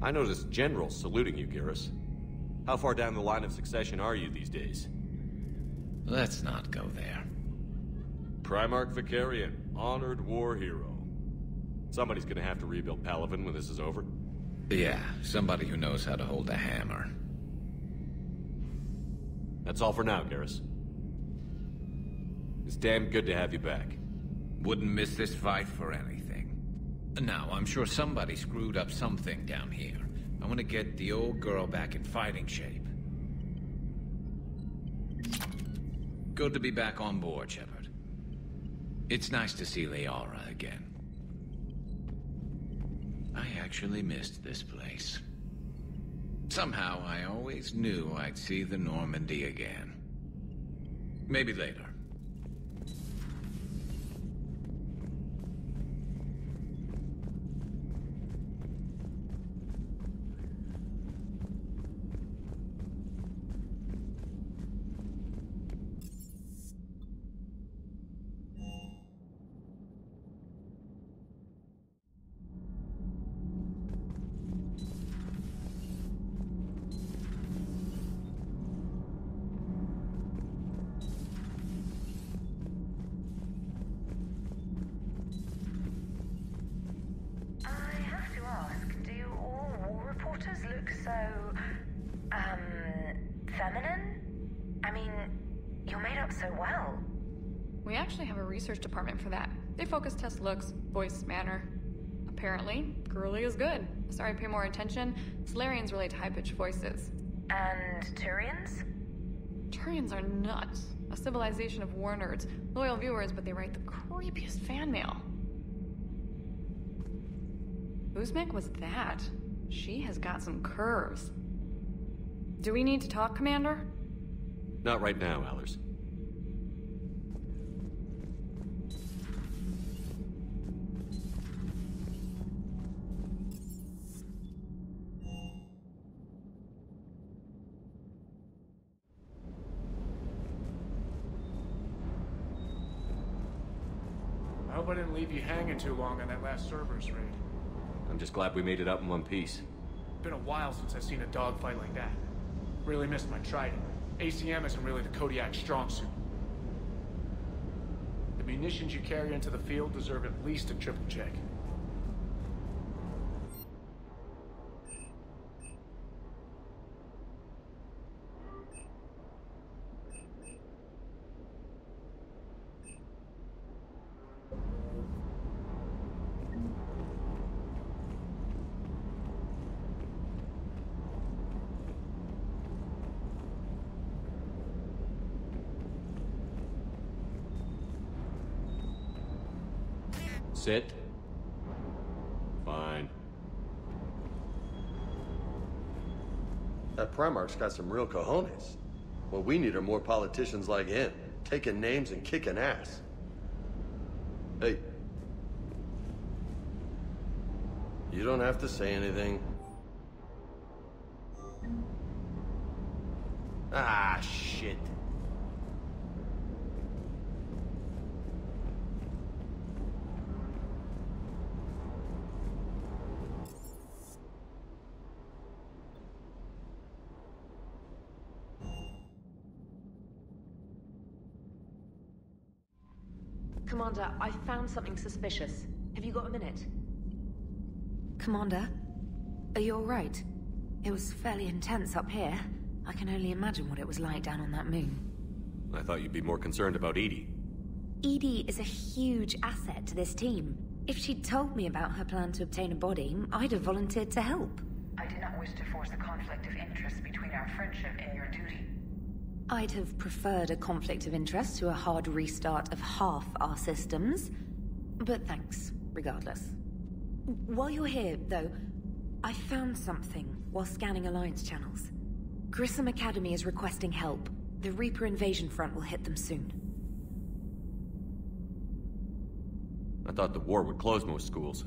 Speaker 2: I noticed generals saluting you, Garrus. How far down the line of succession are you these days?
Speaker 7: Let's not go there.
Speaker 2: Primarch Vicarian, honored war hero. Somebody's gonna have to rebuild Palaven when this is over.
Speaker 7: Yeah, somebody who knows how to hold a hammer.
Speaker 2: That's all for now, Garrus. It's damn good to have you back.
Speaker 7: Wouldn't miss this fight for anything. Now, I'm sure somebody screwed up something down here. I want to get the old girl back in fighting shape. Good to be back on board, Shepard. It's nice to see Liara again. I actually missed this place. Somehow, I always knew I'd see the Normandy again. Maybe later.
Speaker 12: Feminine? I mean, you're made up so well.
Speaker 20: We actually have a research department for that. They focus test looks, voice, manner. Apparently, girly is good. Sorry, pay more attention. Solarians relate to high-pitched voices.
Speaker 12: And Turians?
Speaker 20: Turians are nuts. A civilization of war nerds. Loyal viewers, but they write the creepiest fan mail. Uzmek was that? She has got some curves. Do we need to talk, Commander?
Speaker 2: Not right now, Allers.
Speaker 21: I hope I didn't leave you hanging too long on that last Cerberus raid.
Speaker 2: I'm just glad we made it out in one piece.
Speaker 21: Been a while since I've seen a dogfight like that. Really missed my trident. ACM isn't really the Kodiak's strong suit. The munitions you carry into the field deserve at least a triple check.
Speaker 2: sit? Fine.
Speaker 9: That Primarch's got some real cojones. What we need are more politicians like him, taking names and kicking ass. Hey. You don't have to say anything. Ah, shit.
Speaker 13: Commander, I found something suspicious. Have you got a minute? Commander, are you alright? It was fairly intense up here. I can only imagine what it was like down on that moon.
Speaker 2: I thought you'd be more concerned about Edie.
Speaker 13: Edie is a huge asset to this team. If she'd told me about her plan to obtain a body, I'd have volunteered to help.
Speaker 11: I did not wish to force a conflict of interest between our friendship and your duty.
Speaker 13: I'd have preferred a conflict of interest to a hard restart of half our systems. But thanks, regardless. While you're here, though, I found something while scanning Alliance channels. Grissom Academy is requesting help. The Reaper invasion front will hit them soon.
Speaker 2: I thought the war would close most schools.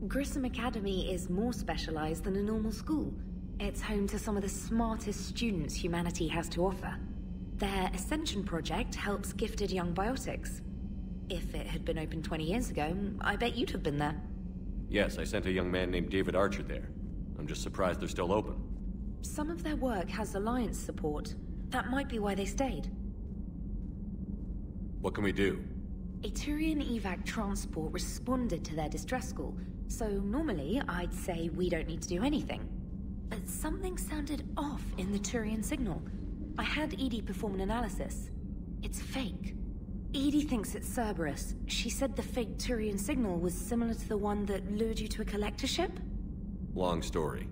Speaker 13: Grissom Academy is more specialized than a normal school. It's home to some of the smartest students humanity has to offer. Their Ascension project helps gifted young biotics. If it had been open 20 years ago, I bet you'd have been there.
Speaker 2: Yes, I sent a young man named David Archer there. I'm just surprised they're still open.
Speaker 13: Some of their work has Alliance support. That might be why they stayed.
Speaker 2: What can we do?
Speaker 13: A Turian evac transport responded to their distress call, so normally I'd say we don't need to do anything. But something sounded off in the Turian signal. I had Edie perform an analysis. It's fake. Edie thinks it's Cerberus. She said the fake Turian signal was similar to the one that lured you to a collector ship?
Speaker 2: Long story.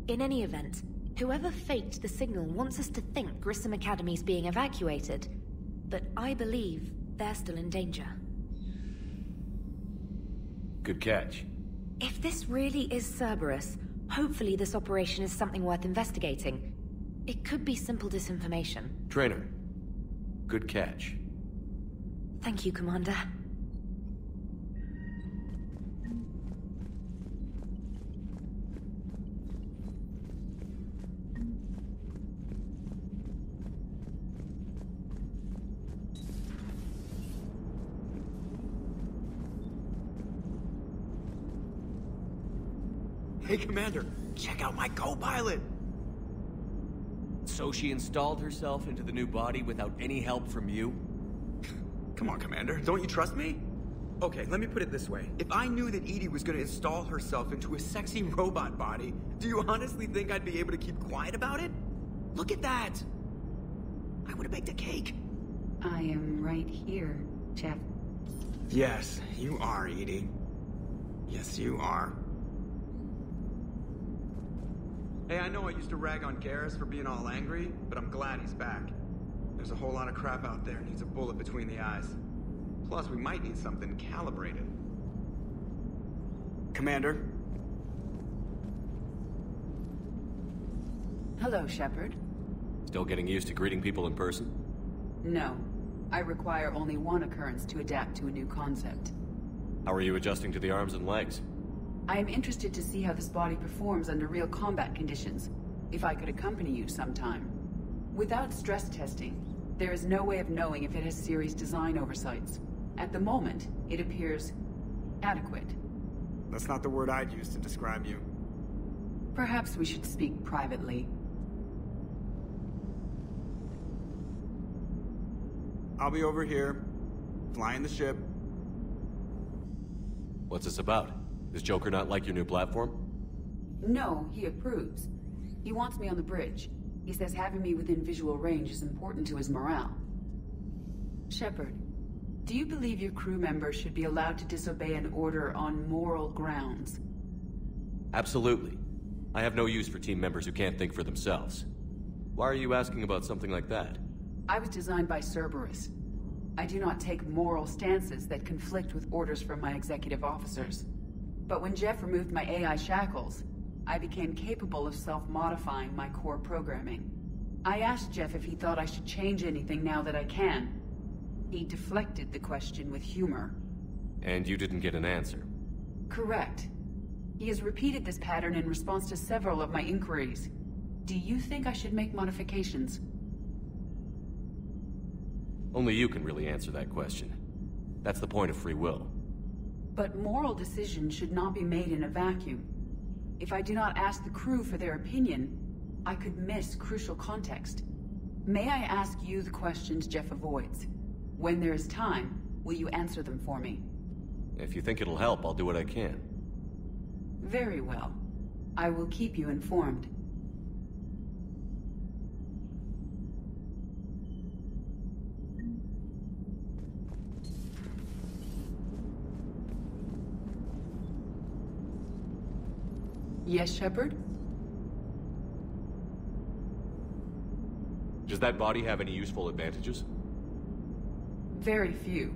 Speaker 13: In any event, whoever faked the signal wants us to think Grissom Academy's being evacuated. But I believe they're still in danger.
Speaker 2: Good catch.
Speaker 13: If this really is Cerberus, hopefully this operation is something worth investigating. It could be simple disinformation.
Speaker 2: Trainer, good catch.
Speaker 13: Thank you, Commander.
Speaker 14: Hey, Commander, check out my co-pilot!
Speaker 2: So she installed herself into the new body without any help from you?
Speaker 14: Come on, Commander, don't you trust me? Okay, let me put it this way. If I knew that Edie was gonna install herself into a sexy robot body, do you honestly think I'd be able to keep quiet about it? Look at that! I would've baked a cake.
Speaker 18: I am right here, Chef.
Speaker 14: Yes, you are, Edie. Yes, you are. Hey, I know I used to rag on Garrus for being all angry, but I'm glad he's back. There's a whole lot of crap out there needs a bullet between the eyes. Plus, we might need something calibrated. Commander?
Speaker 18: Hello, Shepard.
Speaker 2: Still getting used to greeting people in person?
Speaker 18: No. I require only one occurrence to adapt to a new concept.
Speaker 2: How are you adjusting to the arms and legs?
Speaker 18: I am interested to see how this body performs under real combat conditions. If I could accompany you sometime. Without stress testing, there is no way of knowing if it has serious design oversights. At the moment, it appears adequate.
Speaker 14: That's not the word I'd use to describe you.
Speaker 18: Perhaps we should speak privately.
Speaker 14: I'll be over here, flying the ship.
Speaker 2: What's this about? Does Joker not like your new platform?
Speaker 18: No, he approves. He wants me on the bridge. He says having me within visual range is important to his morale. Shepard, do you believe your crew members should be allowed to disobey an order on moral grounds?
Speaker 2: Absolutely. I have no use for team members who can't think for themselves. Why are you asking about something like that?
Speaker 18: I was designed by Cerberus. I do not take moral stances that conflict with orders from my executive officers. But when Jeff removed my AI shackles, I became capable of self-modifying my core programming. I asked Jeff if he thought I should change anything now that I can. He deflected the question with humor.
Speaker 2: And you didn't get an answer?
Speaker 18: Correct. He has repeated this pattern in response to several of my inquiries. Do you think I should make modifications?
Speaker 2: Only you can really answer that question. That's the point of free will.
Speaker 18: But moral decisions should not be made in a vacuum. If I do not ask the crew for their opinion, I could miss crucial context. May I ask you the questions Jeff avoids? When there is time, will you answer them for me?
Speaker 2: If you think it'll help, I'll do what I can.
Speaker 18: Very well. I will keep you informed. Yes, Shepard?
Speaker 2: Does that body have any useful advantages?
Speaker 18: Very few.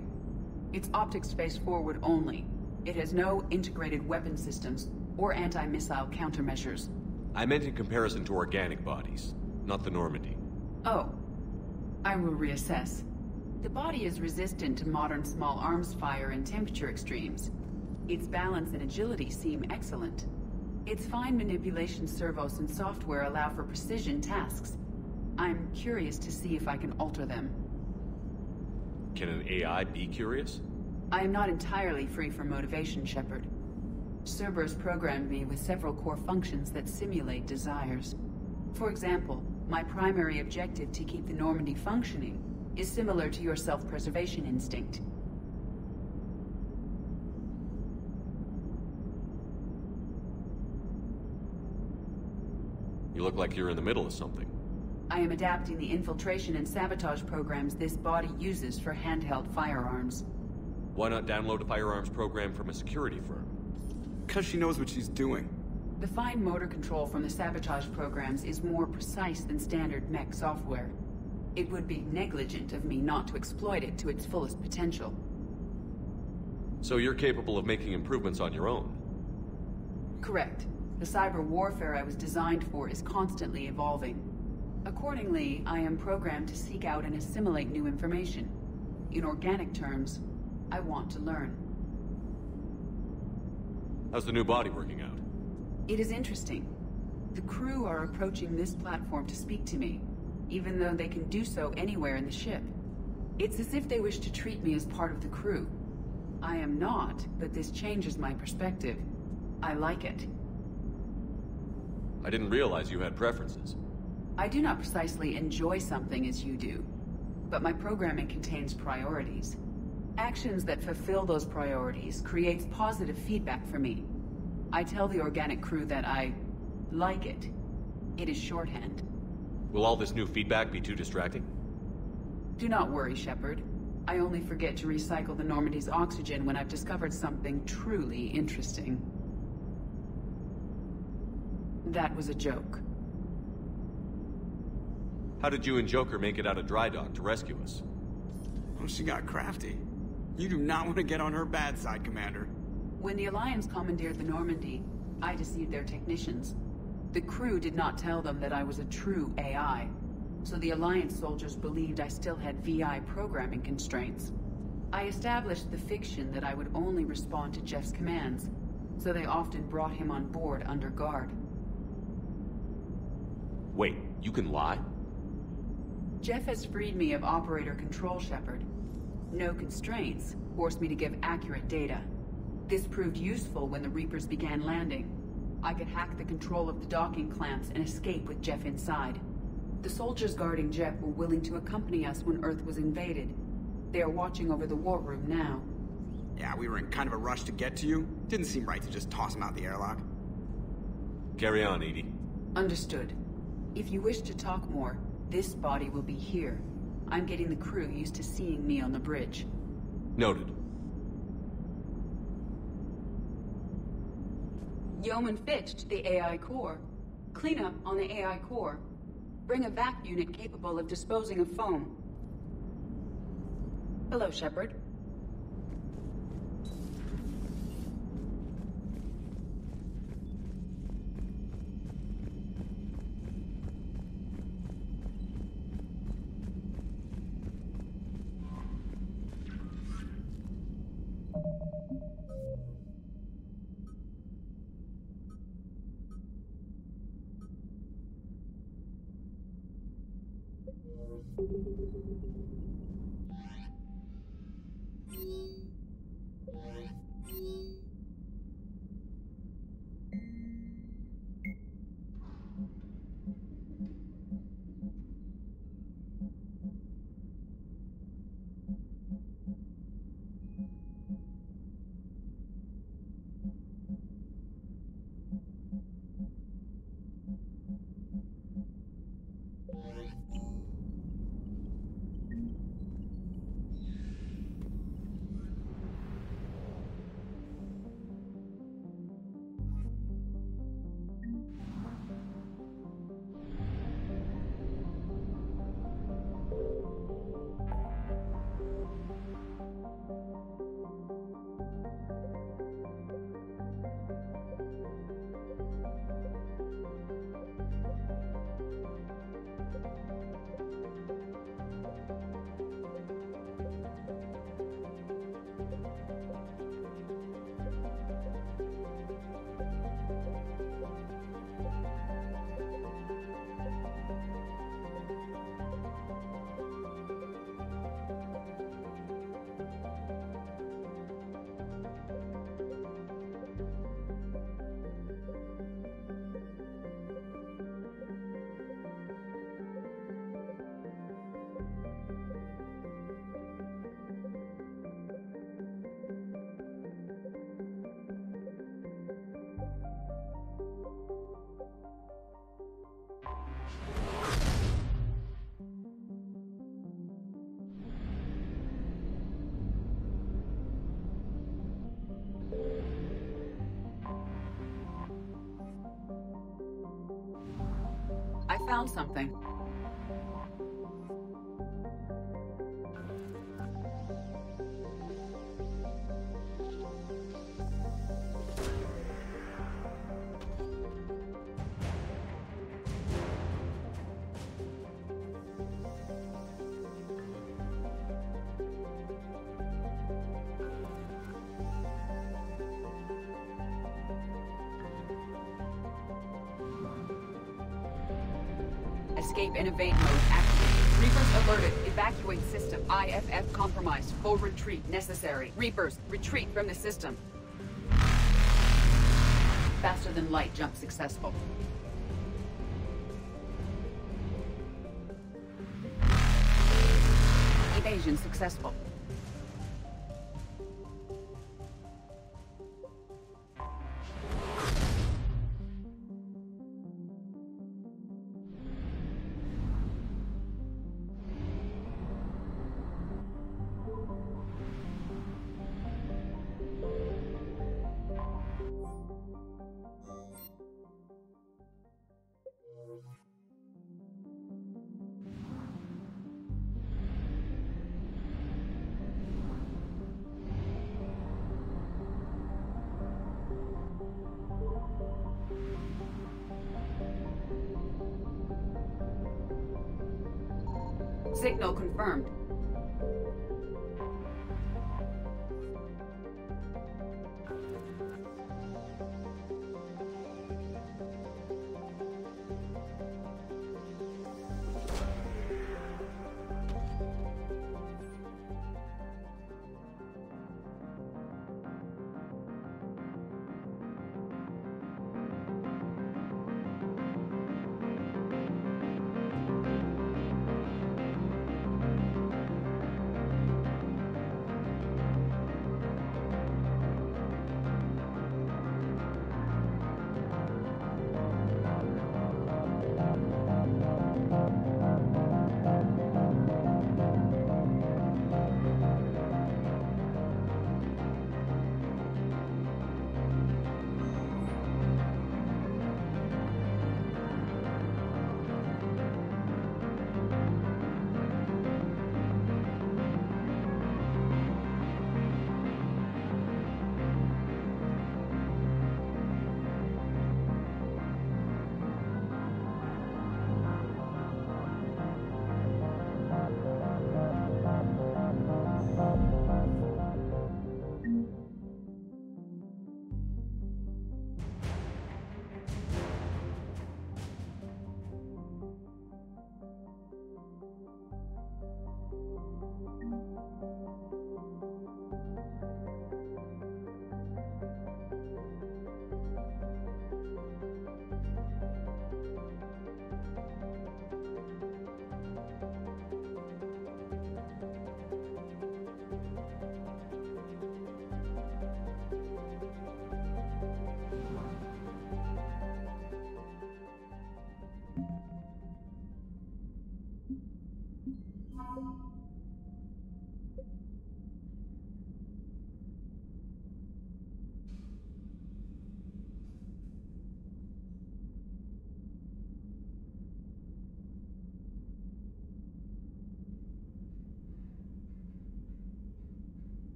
Speaker 18: It's optics space forward only. It has no integrated weapon systems or anti-missile countermeasures.
Speaker 2: I meant in comparison to organic bodies, not the Normandy.
Speaker 18: Oh. I will reassess. The body is resistant to modern small arms fire and temperature extremes. Its balance and agility seem excellent. Its fine manipulation servos and software allow for precision tasks. I'm curious to see if I can alter them.
Speaker 2: Can an AI be curious?
Speaker 18: I am not entirely free from motivation, Shepard. Cerberus programmed me with several core functions that simulate desires. For example, my primary objective to keep the Normandy functioning is similar to your self-preservation instinct.
Speaker 2: You look like you're in the middle of something.
Speaker 18: I am adapting the infiltration and sabotage programs this body uses for handheld firearms.
Speaker 2: Why not download a firearms program from a security firm?
Speaker 14: Because she knows what she's doing.
Speaker 18: The fine motor control from the sabotage programs is more precise than standard mech software. It would be negligent of me not to exploit it to its fullest potential.
Speaker 2: So you're capable of making improvements on your own?
Speaker 18: Correct. The cyber warfare I was designed for is constantly evolving. Accordingly, I am programmed to seek out and assimilate new information. In organic terms, I want to learn.
Speaker 2: How's the new body working out?
Speaker 18: It is interesting. The crew are approaching this platform to speak to me, even though they can do so anywhere in the ship. It's as if they wish to treat me as part of the crew. I am not, but this changes my perspective. I like it.
Speaker 2: I didn't realize you had preferences.
Speaker 18: I do not precisely enjoy something as you do, but my programming contains priorities. Actions that fulfill those priorities creates positive feedback for me. I tell the organic crew that I like it. It is shorthand.
Speaker 2: Will all this new feedback be too distracting?
Speaker 18: Do not worry, Shepard. I only forget to recycle the Normandy's oxygen when I've discovered something truly interesting. That was a joke.
Speaker 2: How did you and Joker make it out of dry dock to rescue us?
Speaker 14: Oh, she got crafty. You do not want to get on her bad side, Commander.
Speaker 18: When the Alliance commandeered the Normandy, I deceived their technicians. The crew did not tell them that I was a true AI, so the Alliance soldiers believed I still had VI programming constraints. I established the fiction that I would only respond to Jeff's commands, so they often brought him on board under guard.
Speaker 2: Wait, you can lie?
Speaker 18: Jeff has freed me of operator control, Shepard. No constraints forced me to give accurate data. This proved useful when the Reapers began landing. I could hack the control of the docking clamps and escape with Jeff inside. The soldiers guarding Jeff were willing to accompany us when Earth was invaded. They are watching over the war room now.
Speaker 14: Yeah, we were in kind of a rush to get to you. Didn't seem right to just toss him out the airlock.
Speaker 2: Carry on, Edie.
Speaker 18: Understood. If you wish to talk more, this body will be here. I'm getting the crew used to seeing me on the bridge.
Speaker 2: Noted.
Speaker 18: Yeoman Fitch to the AI core. Cleanup on the AI core. Bring a vac unit capable of disposing of foam. Hello, Shepard. I found something. Escape and evade mode activated. Reapers alerted. Evacuate system. IFF compromised. Full retreat necessary. Reapers, retreat from the system. Faster than light jump successful. Evasion successful. Signal confirmed.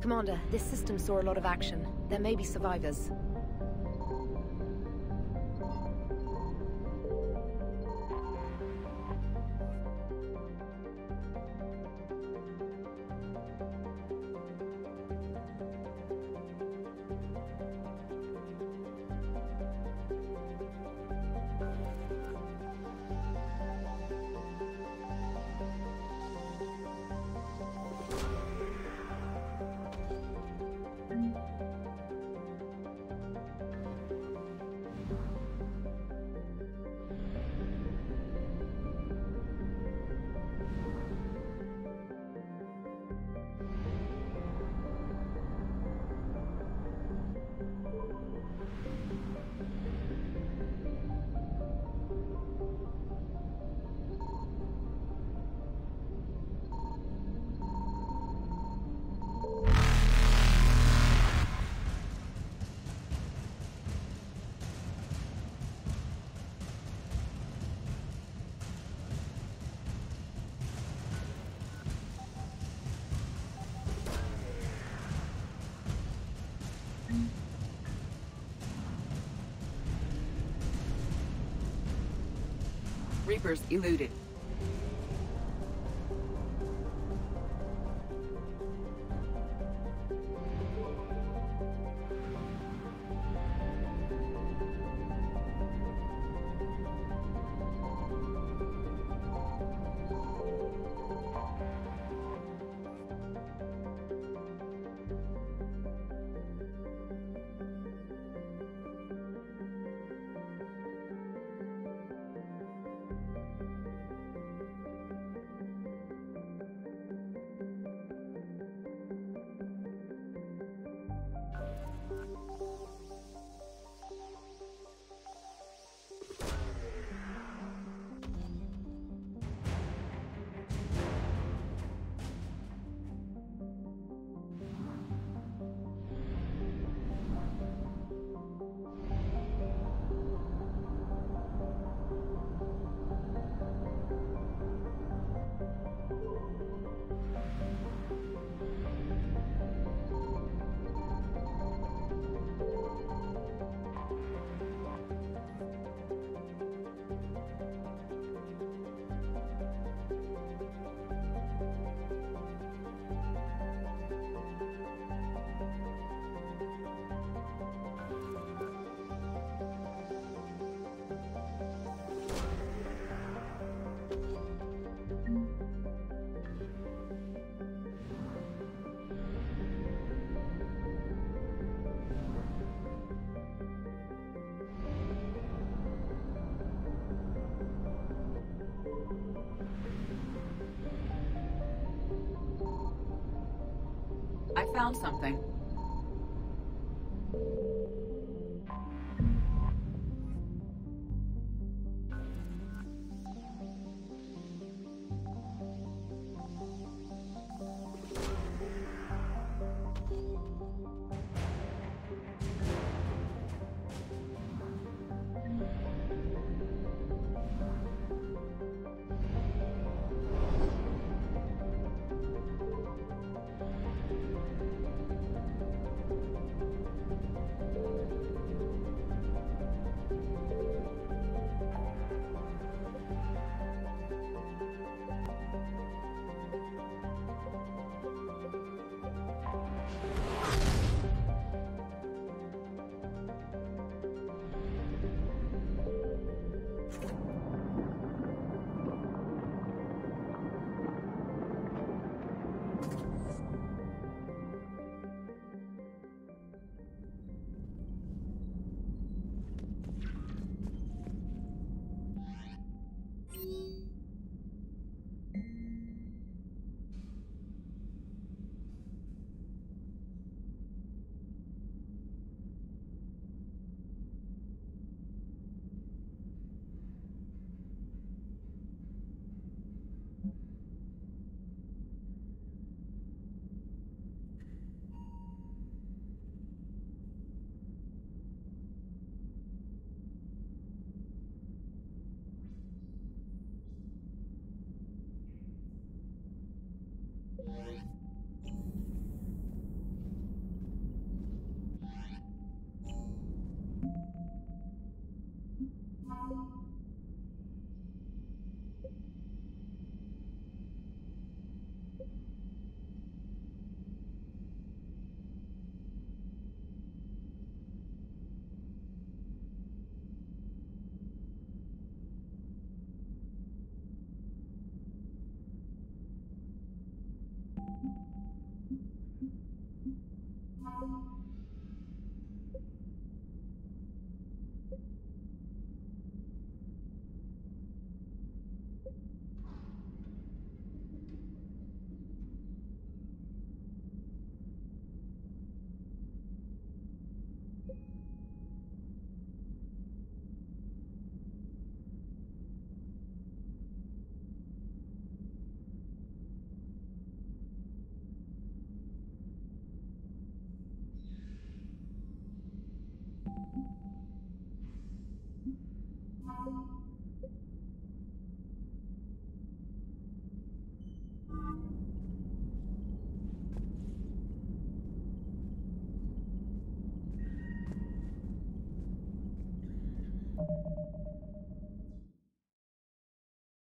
Speaker 13: Commander, this system saw a lot of action. There may be survivors.
Speaker 18: Reapers eluded. found something.